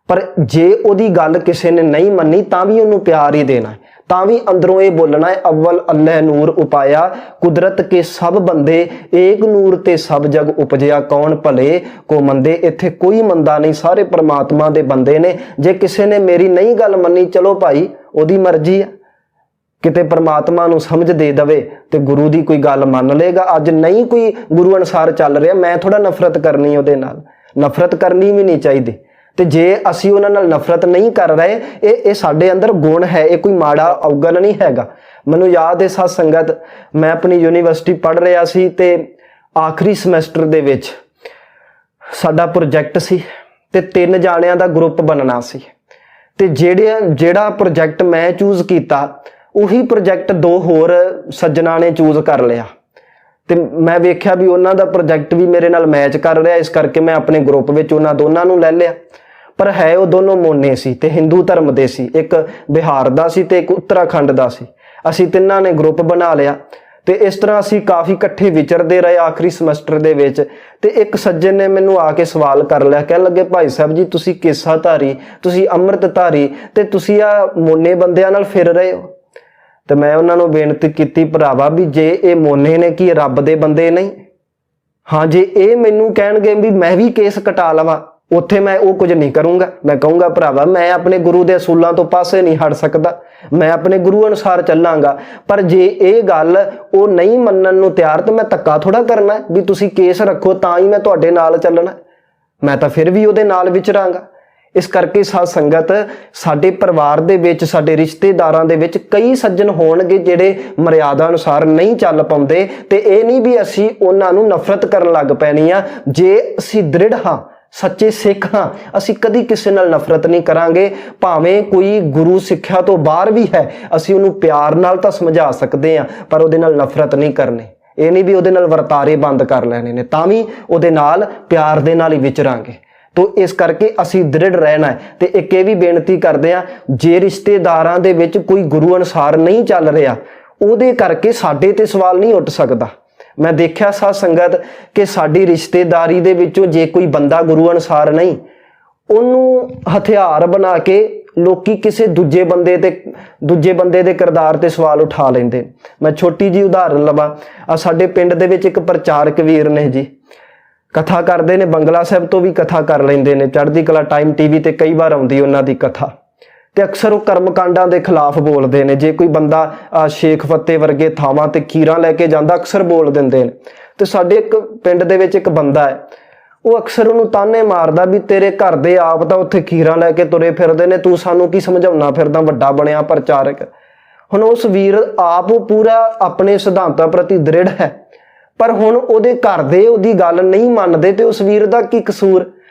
ਪਰ ਜੇ ਉਹਦੀ ਗੱਲ ਕਿਸੇ ਨੇ ਨਹੀਂ ਮੰਨੀ ਤਾਂ ਵੀ ਉਹਨੂੰ ਪਿਆਰ ਹੀ ਦੇਣਾ ਹੈ, ਤਾਂ ਵੀ ਅੰਦਰੋਂ ਇਹ ਬੋਲਣਾ ਹੈ, ਅਵਲ ਅੱਲ੍ਹ ਨੂਰ ਉਪਾਇਆ ਕੁਦਰਤ ਕੇ ਸਭ ਬੰਦੇ, ਏਕ ਨੂਰ ਤੇ ਸਭ ਜਗ ਉਪਜਿਆ ਕੌਣ ਭਲੇ ਕੋ ਮੰਦੇ। ਇੱਥੇ ਕੋਈ ਮੰਦਾ ਨਹੀਂ, ਸਾਰੇ ਪਰਮਾਤਮਾ ਦੇ ਬੰਦੇ ਨੇ। ਜੇ ਕਿਸੇ ਨੇ ਮੇਰੀ ਨਹੀਂ ਗੱਲ ਮੰਨੀ, ਚਲੋ ਭਾਈ ਉਹਦੀ ਮਰਜ਼ੀ ਆ, ਕਿਤੇ ਪਰਮਾਤਮਾ ਨੂੰ ਸਮਝ ਦੇ ਦਵੇ ਤੇ ਗੁਰੂ ਦੀ ਕੋਈ ਗੱਲ ਮੰਨ ਲਏਗਾ। ਅੱਜ ਨਹੀਂ ਕੋਈ ਗੁਰੂ ਅਨੁਸਾਰ ਚੱਲ ਰਿਹਾ, ਮੈਂ ਥੋੜਾ ਨਫ਼ਰਤ ਕਰਨੀ ਉਹਦੇ ਨਾਲ, ਨਫ਼ਰਤ ਕਰਨੀ ਵੀ ਨਹੀਂ ਚਾਹੀਦੀ। ਤੇ ਜੇ ਅਸੀਂ ਉਹਨਾਂ ਨਾਲ ਨਫ਼ਰਤ ਨਹੀਂ ਕਰ ਰਹੇ, ਇਹ ਸਾਡੇ ਅੰਦਰ ਗੁਣ ਹੈ, ਇਹ ਕੋਈ ਮਾੜਾ ਅਵਗੁਣ ਨਹੀਂ ਹੈਗਾ। ਮੈਨੂੰ ਯਾਦ ਹੈ ਸਾਧ ਸੰਗਤ, ਮੈਂ ਆਪਣੀ ਯੂਨੀਵਰਸਿਟੀ ਪੜ੍ਹ ਰਿਹਾ ਸੀ ਤੇ ਆਖਰੀ ਸਮੈਸਟਰ ਦੇ ਵਿੱਚ ਸਾਡਾ ਪ੍ਰੋਜੈਕਟ ਸੀ ਤੇ 3 ਜਾਣਿਆਂ ਦਾ ਗਰੁੱਪ ਬਣਨਾ ਸੀ ਤੇ ਜਿਹੜਾ ਪ੍ਰੋਜੈਕਟ ਮੈਂ ਚੂਜ਼ ਕੀਤਾ ਉਹੀ ਪ੍ਰੋਜੈਕਟ 2 ਹੋਰ ਸੱਜਣਾ ਨੇ ਚੂਜ਼ ਕਰ ਲਿਆ ਤੇ ਮੈਂ ਵੇਖਿਆ ਵੀ ਉਹਨਾਂ ਦਾ ਪ੍ਰੋਜੈਕਟ ਵੀ ਮੇਰੇ ਨਾਲ ਮੈਚ ਕਰ ਰਿਹਾ, ਇਸ ਕਰਕੇ ਮੈਂ ਆਪਣੇ ਗਰੁੱਪ ਵਿੱਚ ਉਹਨਾਂ ਦੋਨਾਂ ਨੂੰ ਲੈ ਲਿਆ। ਪਰ ਹੈ ਉਹ ਦੋਨੋਂ ਮੋਨੇ ਸੀ ਤੇ ਹਿੰਦੂ ਧਰਮ ਦੇ ਸੀ, ਇੱਕ ਬਿਹਾਰ ਦਾ ਸੀ ਤੇ ਇੱਕ ਉੱਤਰਾਖੰਡ ਦਾ ਸੀ। ਅਸੀਂ ਤਿੰਨਾਂ ਨੇ ਗਰੁੱਪ ਬਣਾ ਲਿਆ ਤੇ ਇਸ ਤਰ੍ਹਾਂ ਅਸੀਂ ਕਾਫੀ ਇਕੱਠੇ ਵਿਚਰਦੇ ਰਹੇ ਆਖਰੀ ਸਮੈਸਟਰ ਦੇ ਵਿੱਚ। ਤੇ ਇੱਕ ਸੱਜਣ ਨੇ ਮੈਨੂੰ ਆ ਕੇ ਸਵਾਲ ਕਰ ਲਿਆ, ਕਹਿਣ ਲੱਗੇ ਭਾਈ ਸਾਹਿਬ ਜੀ ਤੁਸੀਂ ਕੇਸਾ ਧਾਰੀ, ਤੁਸੀਂ ਅੰਮ੍ਰਿਤ ਧਾਰੀ ਤੇ ਤੁਸੀਂ ਆ ਮੋਨੇ ਬੰਦਿਆਂ ਨਾਲ ਫਿਰ ਰਹੇ ਹੋ। ਤੇ ਮੈਂ ਉਹਨਾਂ ਨੂੰ ਬੇਨਤੀ ਕੀਤੀ, ਭਰਾਵਾ ਵੀ ਜੇ ਇਹ ਮੋਨੇ ਨੇ ਕੀ ਰੱਬ ਦੇ ਬੰਦੇ ਨਹੀਂ? ਹਾਂ, ਜੇ ਇਹ ਮੈਨੂੰ ਕਹਿਣਗੇ ਵੀ ਮੈਂ ਵੀ ਕੇਸ ਕਟਾ ਲਵਾਂ, ਉੱਥੇ ਮੈਂ ਉਹ ਕੁਝ ਨਹੀਂ ਕਰੂੰਗਾ। ਮੈਂ ਕਹੂੰਗਾ ਭਰਾਵਾ ਮੈਂ ਆਪਣੇ ਗੁਰੂ ਦੇ ਅਸੂਲਾਂ ਤੋਂ ਪਾਸੇ ਨਹੀਂ ਹਟ ਸਕਦਾ, ਮੈਂ ਆਪਣੇ ਗੁਰੂ ਅਨੁਸਾਰ ਚੱਲਾਂਗਾ। ਪਰ ਜੇ ਇਹ ਗੱਲ ਉਹ ਨਹੀਂ ਮੰਨਣ ਨੂੰ ਤਿਆਰ ਤਾਂ ਮੈਂ ਧੱਕਾ ਥੋੜਾ ਕਰਨਾ ਵੀ ਤੁਸੀਂ ਕੇਸ ਰੱਖੋ ਤਾਂ ਹੀ ਮੈਂ ਤੁਹਾਡੇ ਨਾਲ ਚੱਲਣਾ, ਮੈਂ ਤਾਂ ਫਿਰ ਵੀ ਉਹਦੇ ਨਾਲ ਵਿਚਰਾਂਗਾ। ਇਸ ਕਰਕੇ ਸਾਧ ਸੰਗਤ, ਸਾਡੇ ਪਰਿਵਾਰ ਦੇ ਵਿੱਚ, ਸਾਡੇ ਰਿਸ਼ਤੇਦਾਰਾਂ ਦੇ ਵਿੱਚ ਕਈ ਸੱਜਣ ਹੋਣਗੇ ਜਿਹੜੇ ਮਰਿਆਦਾ ਅਨੁਸਾਰ ਨਹੀਂ ਚੱਲ ਪਾਉਂਦੇ ਤੇ ਇਹ ਨਹੀਂ ਵੀ ਅਸੀਂ ਉਹਨਾਂ ਨੂੰ ਨਫ਼ਰਤ ਕਰਨ ਲੱਗ ਪੈਣੀ ਆ। ਜੇ ਅਸੀਂ ਦ੍ਰਿੜ ਹਾਂ, ਸੱਚੇ ਸਿੱਖ ਹਾਂ, ਅਸੀਂ ਕਦੀ ਕਿਸੇ ਨਾਲ ਨਫ਼ਰਤ ਨਹੀਂ ਕਰਾਂਗੇ। ਭਾਵੇਂ ਕੋਈ ਗੁਰੂ ਸਿੱਖਿਆ ਤੋਂ ਬਾਹਰ ਵੀ ਹੈ, ਅਸੀਂ ਉਹਨੂੰ ਪਿਆਰ ਨਾਲ ਤਾਂ ਸਮਝਾ ਸਕਦੇ ਹਾਂ, ਪਰ ਉਹਦੇ ਨਾਲ ਨਫ਼ਰਤ ਨਹੀਂ ਕਰਨੀ। ਇਹ ਨਹੀਂ ਵੀ ਉਹਦੇ ਨਾਲ ਵਰਤਾਰੇ ਬੰਦ ਕਰ ਲੈਣੇ ਨੇ, ਤਾਂ ਵੀ ਉਹਦੇ ਨਾਲ ਪਿਆਰ ਦੇ ਨਾਲ ਹੀ ਵਿਚਰਾਂਗੇ। ਤੋ ਇਸ ਕਰਕੇ ਅਸੀਂ ਦ੍ਰਿੜ ਰਹਿਣਾ ਹੈ। ਤੇ ਇੱਕ ਇਹ ਵੀ ਬੇਨਤੀ ਕਰਦੇ ਹਾਂ, ਜੇ ਰਿਸ਼ਤੇਦਾਰਾਂ ਦੇ ਵਿੱਚ ਕੋਈ ਗੁਰੂ ਅਨੁਸਾਰ ਨਹੀਂ ਚੱਲ ਰਿਹਾ, ਉਹਦੇ ਕਰਕੇ ਸਾਡੇ ਤੇ ਸਵਾਲ ਨਹੀਂ ਉੱਠ ਸਕਦਾ। ਮੈਂ ਦੇਖਿਆ ਸਾਧ ਸੰਗਤ ਕਿ ਸਾਡੀ ਰਿਸ਼ਤੇਦਾਰੀ ਦੇ ਵਿੱਚੋਂ ਜੇ ਕੋਈ ਬੰਦਾ ਗੁਰੂ ਅਨੁਸਾਰ ਨਹੀਂ, ਉਹਨੂੰ ਹਥਿਆਰ ਬਣਾ ਕੇ ਲੋਕੀ ਕਿਸੇ ਦੂਜੇ ਬੰਦੇ ਦੇ ਕਿਰਦਾਰ ਤੇ ਸਵਾਲ ਉਠਾ ਲੈਂਦੇ। ਮੈਂ ਛੋਟੀ ਜੀ ਉਦਾਹਰਨ ਲਵਾਂ, ਸਾਡੇ ਪਿੰਡ ਦੇ ਵਿੱਚ ਇੱਕ ਪ੍ਰਚਾਰਕ ਵੀਰ ਨੇ ਜੀ, ਕਥਾ ਕਰਦੇ ਨੇ, ਬੰਗਲਾ ਸਾਹਿਬ ਤੋਂ ਵੀ ਕਥਾ ਕਰ ਲੈਂਦੇ ਨੇ, ਚੜ੍ਹਦੀ ਕਲਾ ਟਾਈਮ TV ਤੇ ਕਈ ਵਾਰ ਆਉਂਦੀ ਉਹਨਾਂ ਦੀ ਕਥਾ। ਤੇ ਅਕਸਰ ਉਹ ਕਰਮਕਾਂਡਾਂ ਦੇ ਖਿਲਾਫ ਬੋਲਦੇ ਨੇ। ਜੇ ਕੋਈ ਬੰਦਾ ਸ਼ੇਖ ਫਤਿਹ ਵਰਗੇ ਥਾਵਾਂ ਤੇ ਖੀਰਾਂ ਲੈ ਕੇ ਜਾਂਦਾ, ਅਕਸਰ ਬੋਲ ਦਿੰਦੇ ਨੇ। ਤੇ ਸਾਡੇ ਇੱਕ ਪਿੰਡ ਦੇ ਵਿੱਚ ਇੱਕ ਬੰਦਾ ਹੈ, ਉਹ ਅਕਸਰ ਉਹਨੂੰ ਤਾਨੇ ਮਾਰਦਾ ਵੀ ਤੇਰੇ ਘਰ ਦੇ ਆਪ ਤਾਂ ਉੱਥੇ ਖੀਰਾਂ ਲੈ ਕੇ ਤੁਰੇ ਫਿਰਦੇ ਨੇ, ਤੂੰ ਸਾਨੂੰ ਕੀ ਸਮਝਾਉਣਾ ਫਿਰਦਾ, ਵੱਡਾ ਬਣਿਆ ਪ੍ਰਚਾਰਕ। ਹੁਣ ਉਸ ਵੀਰ ਆਪ ਪੂਰਾ ਆਪਣੇ ਸਿਧਾਂਤਾਂ ਪ੍ਰਤੀ ਦ੍ਰਿੜ ਹੈ, ਪਰ ਹੁਣ ਉਹਦੇ ਘਰ ਦੇ ਉਹਦੀ ਗੱਲ ਨਹੀਂ ਮੰਨਦੇ ਤੇ ਉਸ ਵੀਰ ਦਾ ਕੀ ਕਸੂਰ?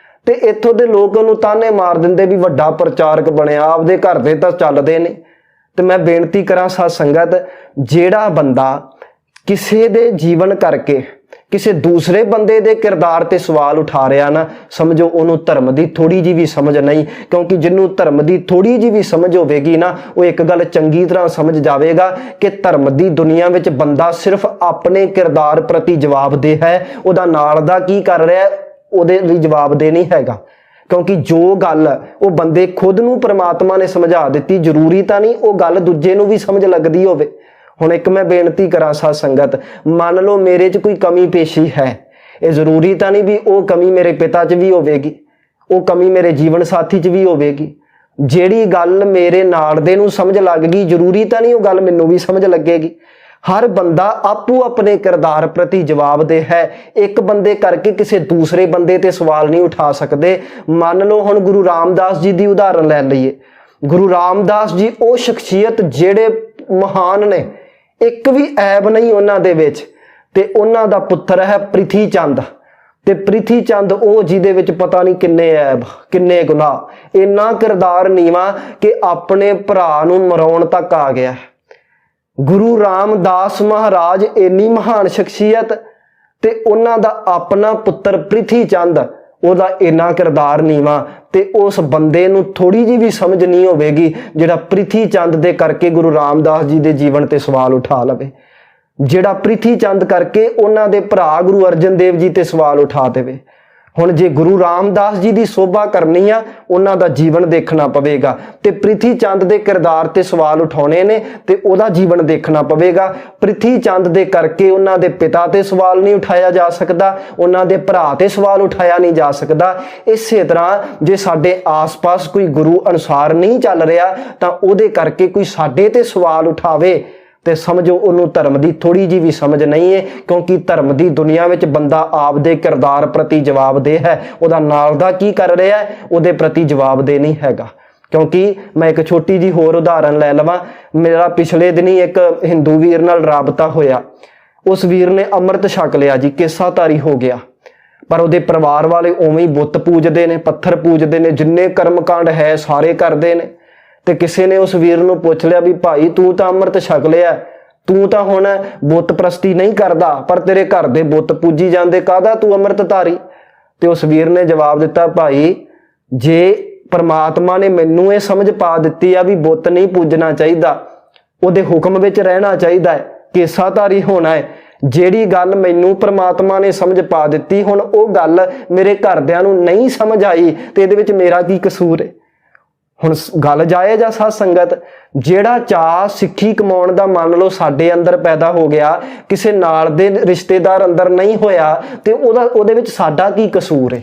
ਤੇ ਇੱਥੋਂ ਦੇ ਲੋਕ ਉਹਨੂੰ ਤਾਨੇ ਮਾਰ ਦਿੰਦੇ ਵੀ ਵੱਡਾ ਪ੍ਰਚਾਰਕ ਬਣਿਆ, ਆਪਦੇ ਘਰ ਦੇ ਤਾਂ ਚੱਲਦੇ ਨੇ। ਤੇ ਮੈਂ ਬੇਨਤੀ ਕਰਾਂ ਸਾਧ ਸੰਗਤ, ਜਿਹੜਾ ਬੰਦਾ ਕਿਸੇ ਦੇ ਜੀਵਨ ਕਰਕੇ ਕਿਸੇ ਦੂਸਰੇ ਬੰਦੇ ਦੇ ਕਿਰਦਾਰ ਤੇ ਸਵਾਲ ਉਠਾ ਰਿਹਾ ਨਾ, ਸਮਝੋ ਉਹਨੂੰ ਧਰਮ ਦੀ ਥੋੜੀ ਜਿਹੀ ਵੀ ਸਮਝ ਨਹੀਂ। ਕਿਉਂਕਿ ਜਿਹਨੂੰ ਧਰਮ ਦੀ ਥੋੜੀ ਜਿਹੀ ਵੀ ਸਮਝ ਹੋਵੇਗੀ ਨਾ, ਉਹ ਇੱਕ ਗੱਲ ਚੰਗੀ ਤਰ੍ਹਾਂ ਸਮਝ ਜਾਵੇਗਾ ਕਿ ਧਰਮ ਦੀ ਦੁਨੀਆ ਵਿੱਚ ਬੰਦਾ ਸਿਰਫ ਆਪਣੇ ਕਿਰਦਾਰ ਪ੍ਰਤੀ ਜਵਾਬਦੇਹ ਹੈ, ਉਹਦਾ ਨਾਲ ਦਾ ਕੀ ਕਰ ਰਿਹਾ ਉਹਦੇ ਲਈ ਜਵਾਬਦੇਹ ਨਹੀਂ ਹੈਗਾ। ਕਿਉਂਕਿ ਜੋ ਗੱਲ ਉਹ ਬੰਦੇ ਖੁਦ ਨੂੰ ਪ੍ਰਮਾਤਮਾ ਨੇ ਸਮਝਾ ਦਿੱਤੀ, ਜ਼ਰੂਰੀ ਤਾਂ ਨਹੀਂ ਉਹ ਗੱਲ ਦੂਜੇ ਨੂੰ ਵੀ ਸਮਝ ਲੱਗਦੀ ਹੋਵੇ। ਹੁਣ ਇੱਕ ਮੈਂ ਬੇਨਤੀ ਕਰਾਂ ਸਾਧ ਸੰਗਤ, ਮੰਨ ਲਓ ਮੇਰੇ 'ਚ ਕੋਈ ਕਮੀ ਪੇਸ਼ੀ ਹੈ, ਇਹ ਜ਼ਰੂਰੀ ਤਾਂ ਨਹੀਂ ਵੀ ਉਹ ਕਮੀ ਮੇਰੇ ਪਿਤਾ 'ਚ ਵੀ ਹੋਵੇਗੀ, ਉਹ ਕਮੀ ਮੇਰੇ ਜੀਵਨ ਸਾਥੀ 'ਚ ਵੀ ਹੋਵੇਗੀ। ਜਿਹੜੀ ਗੱਲ ਮੇਰੇ ਨਾਲ ਦੇ ਨੂੰ ਸਮਝ ਲੱਗ ਗਈ, ਜ਼ਰੂਰੀ ਤਾਂ ਨਹੀਂ ਉਹ ਗੱਲ ਮੈਨੂੰ ਵੀ ਸਮਝ ਲੱਗੇਗੀ। ਹਰ ਬੰਦਾ ਆਪੋ ਆਪਣੇ ਕਿਰਦਾਰ ਪ੍ਰਤੀ ਜਵਾਬਦੇਹ ਹੈ। ਇੱਕ ਬੰਦੇ ਕਰਕੇ ਕਿਸੇ ਦੂਸਰੇ ਬੰਦੇ ਤੇ ਸਵਾਲ ਨਹੀਂ ਉਠਾ ਸਕਦੇ। ਮੰਨ ਲਓ ਹੁਣ ਗੁਰੂ ਰਾਮਦਾਸ ਜੀ ਦੀ ਉਦਾਹਰਨ ਲੈ ਲਈਏ। ਗੁਰੂ ਰਾਮਦਾਸ ਜੀ ਉਹ ਸ਼ਖਸੀਅਤ ਜਿਹੜੇ ਮਹਾਨ ਨੇ, ਇੱਕ ਵੀ ਐਬ ਨਹੀਂ ਉਹਨਾਂ ਦੇ ਵਿੱਚ। ਤੇ ਉਹਨਾਂ ਦਾ ਪੁੱਤਰ ਹੈ ਪ੍ਰਿਥੀ ਚੰਦ, ਤੇ ਪ੍ਰਿਥੀ ਚੰਦ ਉਹ ਜਿਹਦੇ ਵਿੱਚ ਪਤਾ ਨਹੀਂ ਕਿੰਨੇ ਐਬ, ਕਿੰਨੇ ਗੁਨਾਹ, ਇੰਨਾ ਕਿਰਦਾਰ ਨੀਵਾਂ ਕਿ ਆਪਣੇ ਭਰਾ ਨੂੰ ਮਰਾਉਣ ਤੱਕ ਆ ਗਿਆ। ਗੁਰੂ ਰਾਮਦਾਸ ਮਹਾਰਾਜ ਇੰਨੀ ਮਹਾਨ ਸ਼ਖਸੀਅਤ ਤੇ ਉਹਨਾਂ ਦਾ ਆਪਣਾ ਪੁੱਤਰ ਪ੍ਰਿਥੀ ਚੰਦ, ਉਹਦਾ ਇੰਨਾ ਕਿਰਦਾਰ ਨੀਵਾਂ। ਤੇ ਉਸ ਬੰਦੇ ਨੂੰ ਥੋੜੀ ਜਿਹੀ ਵੀ ਸਮਝ ਨਹੀਂ ਹੋਵੇਗੀ ਜਿਹੜਾ ਪ੍ਰਿਥੀ ਚੰਦ ਦੇ ਕਰਕੇ ਗੁਰੂ ਰਾਮਦਾਸ ਜੀ ਦੇ ਜੀਵਨ ਤੇ ਸਵਾਲ ਉਠਾ ਲਵੇ, ਜਿਹੜਾ ਪ੍ਰਿਥੀ ਚੰਦ ਕਰਕੇ ਉਹਨਾਂ ਦੇ ਭਰਾ ਗੁਰੂ ਅਰਜਨ ਦੇਵ ਜੀ ਤੇ ਸਵਾਲ ਉਠਾ ਦੇਵੇ। ਹੁਣ ਜੇ ਗੁਰੂ ਰਾਮਦਾਸ ਜੀ ਦੀ ਸੋਭਾ ਕਰਨੀ ਆ, ਉਹਨਾਂ ਦਾ ਜੀਵਨ ਦੇਖਣਾ ਪਵੇਗਾ ਤੇ ਪ੍ਰਿਥੀ ਚੰਦ ਦੇ ਕਿਰਦਾਰ ਤੇ ਸਵਾਲ ਉਠਾਉਣੇ ਨੇ ਤੇ ਉਹਦਾ ਜੀਵਨ ਦੇਖਣਾ ਪਵੇਗਾ। ਪ੍ਰਿਥੀ ਚੰਦ ਦੇ ਕਰਕੇ ਉਹਨਾਂ ਦੇ ਪਿਤਾ ਤੇ ਸਵਾਲ ਨਹੀਂ ਉਠਾਇਆ ਜਾ ਸਕਦਾ, ਉਹਨਾਂ ਦੇ ਭਰਾ ਤੇ ਸਵਾਲ ਉਠਾਇਆ ਨਹੀਂ ਜਾ ਸਕਦਾ। ਇਸੇ ਤਰ੍ਹਾਂ ਜੇ ਸਾਡੇ ਆਸ-ਪਾਸ ਕੋਈ ਗੁਰੂ ਅਨੁਸਾਰ ਨਹੀਂ ਚੱਲ ਰਿਹਾ ਤਾਂ ਉਹਦੇ ਕਰਕੇ ਕੋਈ ਸਾਡੇ ਤੇ ਸਵਾਲ ਉਠਾਵੇ ਤੇ ਸਮਝੋ ਉਹਨੂੰ ਧਰਮ ਦੀ ਥੋੜੀ ਜੀ ਵੀ ਸਮਝ ਨਹੀਂ ਹੈ, ਕਿਉਂਕਿ ਧਰਮ ਦੀ ਦੁਨੀਆ ਵਿੱਚ ਬੰਦਾ ਆਪਦੇ ਕਿਰਦਾਰ ਪ੍ਰਤੀ ਜਵਾਬਦੇਹ ਹੈ, ਉਹਦਾ ਨਾਲ ਦਾ ਕੀ ਕਰ ਰਿਹਾ ਹੈ ਉਹਦੇ ਪ੍ਰਤੀ ਜਵਾਬਦੇਹ ਨਹੀਂ ਹੈਗਾ। ਕਿਉਂਕਿ ਮੈਂ ਇੱਕ ਛੋਟੀ ਜੀ ਹੋਰ ਉਦਾਹਰਨ ਲੈ ਲਵਾਂ। ਮੇਰਾ ਪਿਛਲੇ ਦਿਨੀ ਇੱਕ ਹਿੰਦੂ ਵੀਰ ਨਾਲ ਰਾਬਤਾ ਹੋਇਆ। ਉਸ ਵੀਰ ਨੇ ਅੰਮ੍ਰਿਤ ਛਕ ਲਿਆ ਜੀ, ਕੇਸਾਧਾਰੀ ਹੋ ਗਿਆ, ਪਰ ਉਹਦੇ ਪਰਿਵਾਰ ਵਾਲੇ ਉਵੇਂ ਹੀ ਬੁੱਤ ਪੂਜਦੇ ਨੇ, ਪੱਥਰ ਪੂਜਦੇ ਨੇ, ਜਿੰਨੇ ਕਰਮਕਾਂਡ ਹੈ ਸਾਰੇ ਕਰਦੇ ਨੇ। ਤੇ ਕਿਸੇ ਨੇ ਉਸ ਵੀਰ ਨੂੰ ਪੁੱਛ ਲਿਆ ਵੀ ਭਾਈ ਤੂੰ ਤਾਂ ਅੰਮ੍ਰਿਤ ਛਕ ਲਿਆ, ਤੂੰ ਤਾਂ ਹੁਣ ਬੁੱਤ ਪ੍ਰਸਤੀ ਨਹੀਂ ਕਰਦਾ, ਪਰ ਤੇਰੇ ਘਰ ਦੇ ਬੁੱਤ ਪੂਜੀ ਜਾਂਦੇ, ਕਾਹਦਾ ਤੂੰ ਅੰਮ੍ਰਿਤਧਾਰੀ? ਤੇ ਉਸ ਵੀਰ ਨੇ ਜਵਾਬ ਦਿੱਤਾ, ਭਾਈ ਜੇ ਪਰਮਾਤਮਾ ਨੇ ਮੈਨੂੰ ਇਹ ਸਮਝ ਪਾ ਦਿੱਤੀ ਆ ਵੀ ਬੁੱਤ ਨਹੀਂ ਪੂਜਣਾ ਚਾਹੀਦਾ, ਉਹਦੇ ਹੁਕਮ ਵਿੱਚ ਰਹਿਣਾ ਚਾਹੀਦਾ ਹੈ, ਕੇਸਾਧਾਰੀ ਹੋਣਾ ਹੈ, ਜਿਹੜੀ ਗੱਲ ਮੈਨੂੰ ਪਰਮਾਤਮਾ ਨੇ ਸਮਝ ਪਾ ਦਿੱਤੀ, ਹੁਣ ਉਹ ਗੱਲ ਮੇਰੇ ਘਰਦਿਆਂ ਨੂੰ ਨਹੀਂ ਸਮਝ ਆਈ ਤੇ ਇਹਦੇ ਵਿੱਚ ਮੇਰਾ ਕੀ ਕਸੂਰ ਹੈ? ਹੁਣ ਗੱਲ ਜਾਇਜ਼ ਆ ਸਾਧ ਸੰਗਤ। ਜਿਹੜਾ ਚਾਅ ਸਿੱਖੀ ਕਮਾਉਣ ਦਾ ਮੰਨ ਲਓ ਸਾਡੇ ਅੰਦਰ ਪੈਦਾ ਹੋ ਗਿਆ, ਕਿਸੇ ਨਾਲ ਦੇ ਰਿਸ਼ਤੇਦਾਰ ਅੰਦਰ ਨਹੀਂ ਹੋਇਆ, ਤੇ ਉਹਦੇ ਵਿੱਚ ਸਾਡਾ ਕੀ ਕਸੂਰ ਹੈ?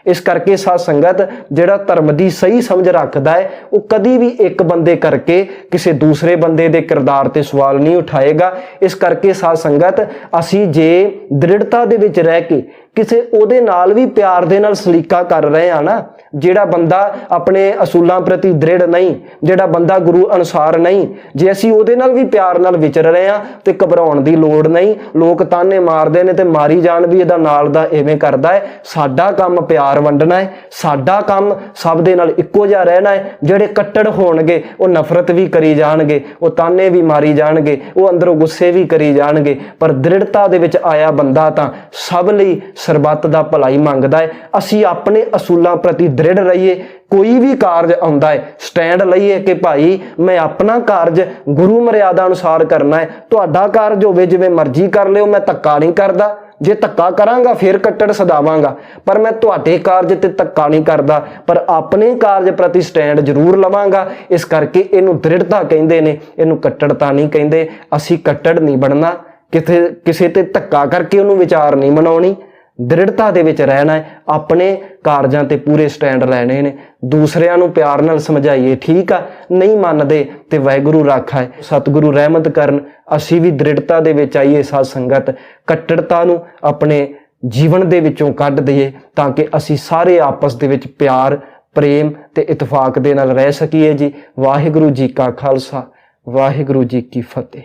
ਇਸ ਕਰਕੇ ਸਾਧ ਸੰਗਤ ਜਿਹੜਾ ਧਰਮ ਦੀ ਸਹੀ ਸਮਝ ਰੱਖਦਾ ਹੈ ਉਹ ਕਦੀ ਵੀ ਇੱਕ ਬੰਦੇ ਕਰਕੇ ਕਿਸੇ ਦੂਸਰੇ ਬੰਦੇ ਦੇ ਕਿਰਦਾਰ ਤੇ ਸਵਾਲ ਨਹੀਂ ਉਠਾਏਗਾ। ਇਸ ਕਰਕੇ ਸਾਧ ਸੰਗਤ ਅਸੀਂ ਜੇ ਦ੍ਰਿੜਤਾ ਦੇ ਵਿੱਚ ਰਹਿ ਕੇ ਕਿਸੇ ਉਹਦੇ ਨਾਲ ਵੀ ਪਿਆਰ ਦੇ ਨਾਲ ਸਲੀਕਾ ਕਰ ਰਹੇ ਆ ਨਾ, ਜਿਹੜਾ ਬੰਦਾ ਆਪਣੇ ਅਸੂਲਾਂ ਪ੍ਰਤੀ ਦ੍ਰਿੜ ਨਹੀਂ, ਜਿਹੜਾ ਬੰਦਾ ਗੁਰੂ ਅਨੁਸਾਰ ਨਹੀਂ, ਜੇ ਅਸੀਂ ਉਹਦੇ ਨਾਲ ਵੀ ਪਿਆਰ ਨਾਲ ਵਿਚਰ ਰਹੇ ਆ ਤੇ ਘਬਰਾਉਣ ਦੀ ਲੋੜ ਨਹੀਂ। ਲੋਕ ਤਾਨੇ ਮਾਰਦੇ ਨੇ ਤੇ ਮਾਰੀ ਜਾਣ ਵੀ ਇਹਦਾ ਨਾਲ ਦਾ ਐਵੇਂ ਕਰਦਾ ਹੈ। ਸਾਡਾ ਕੰਮ ਪਿਆਰ ਵੰਡਣਾ ਹੈ, ਸਾਡਾ ਕੰਮ ਸਭ ਦੇ ਨਾਲ ਇੱਕੋ ਜਿਹਾ ਰਹਿਣਾ ਹੈ। ਜਿਹੜੇ ਕੱਟੜ ਹੋਣਗੇ ਉਹ ਨਫ਼ਰਤ ਵੀ ਕਰੀ ਜਾਣਗੇ, ਉਹ ਤਾਨੇ ਵੀ ਮਾਰੀ ਜਾਣਗੇ, ਉਹ ਅੰਦਰੋਂ ਗੁੱਸੇ ਵੀ ਕਰੀ ਜਾਣਗੇ, ਪਰ ਦ੍ਰਿੜਤਾ ਦੇ ਵਿੱਚ ਆਇਆ ਬੰਦਾ ਤਾਂ ਸਭ ਲਈ ਸਰਬੱਤ ਦਾ ਭਲਾਈ ਮੰਗਦਾ ਹੈ। ਅਸੀਂ ਆਪਣੇ ਅਸੂਲਾਂ ਪ੍ਰਤੀ ਦ੍ਰਿੜ ਰਹੀਏ। ਕੋਈ ਵੀ ਕਾਰਜ ਆਉਂਦਾ ਹੈ ਸਟੈਂਡ ਲਈਏ ਕਿ ਭਾਈ ਮੈਂ ਆਪਣਾ ਕਾਰਜ ਗੁਰੂ ਮਰਿਆਦਾ ਅਨੁਸਾਰ ਕਰਨਾ ਹੈ। ਤੁਹਾਡਾ ਕਾਰਜ ਹੋਵੇ ਜਿਵੇਂ ਮਰਜ਼ੀ ਕਰ ਲਿਓ, ਮੈਂ ਧੱਕਾ ਨਹੀਂ ਕਰਦਾ। ਜੇ ਧੱਕਾ ਕਰਾਂਗਾ ਫਿਰ ਕੱਟੜ ਸਦਾਵਾਂਗਾ, ਪਰ ਮੈਂ ਤੁਹਾਡੇ ਕਾਰਜ ਤੇ ਧੱਕਾ ਨਹੀਂ ਕਰਦਾ, ਪਰ ਆਪਣੇ ਕਾਰਜ ਪ੍ਰਤੀ ਸਟੈਂਡ ਜ਼ਰੂਰ ਲਵਾਂਗਾ। ਇਸ ਕਰਕੇ ਇਹਨੂੰ ਦ੍ਰਿੜਤਾ ਕਹਿੰਦੇ ਨੇ, ਇਹਨੂੰ ਕੱਟੜਤਾ ਨਹੀਂ ਕਹਿੰਦੇ। ਅਸੀਂ ਕੱਟੜ ਨਹੀਂ ਬਣਨਾ, ਕਿਸੇ ਤੇ ਧੱਕਾ ਕਰਕੇ ਉਹਨੂੰ ਵਿਚਾਰ ਨਹੀਂ ਬਣਾਉਣੀ। ਦ੍ਰਿੜਤਾ ਦੇ ਵਿੱਚ ਰਹਿਣਾ ਹੈ, ਆਪਣੇ ਕਾਰਜਾਂ ਤੇ ਪੂਰੇ ਸਟੈਂਡ ਲੈਣੇ ਨੇ। ਦੂਸਰਿਆਂ ਨੂੰ ਪਿਆਰ ਨਾਲ ਸਮਝਾਈਏ, ਠੀਕ ਆ, ਨਹੀਂ ਮੰਨਦੇ ਤੇ ਵਾਹਿਗੁਰੂ ਰਾਖਾ ਹੈ, ਸਤਿਗੁਰੂ ਰਹਿਮਤ ਕਰਨ। ਅਸੀਂ ਵੀ ਦ੍ਰਿੜਤਾ ਦੇ ਵਿੱਚ ਆਈਏ ਸਾਧ ਸੰਗਤ, ਕੱਟੜਤਾ ਨੂੰ ਆਪਣੇ ਜੀਵਨ ਦੇ ਵਿੱਚੋਂ ਕੱਢ ਦਈਏ ਤਾਂ ਕਿ ਅਸੀਂ ਸਾਰੇ ਆਪਸ ਦੇ ਵਿੱਚ ਪਿਆਰ, ਪ੍ਰੇਮ ਤੇ ਇਤਫਾਕ ਦੇ ਨਾਲ ਰਹਿ ਸਕੀਏ ਜੀ। ਵਾਹਿਗੁਰੂ ਜੀ ਕਾ ਖਾਲਸਾ, ਵਾਹਿਗੁਰੂ ਜੀ ਕੀ ਫਤਿਹ।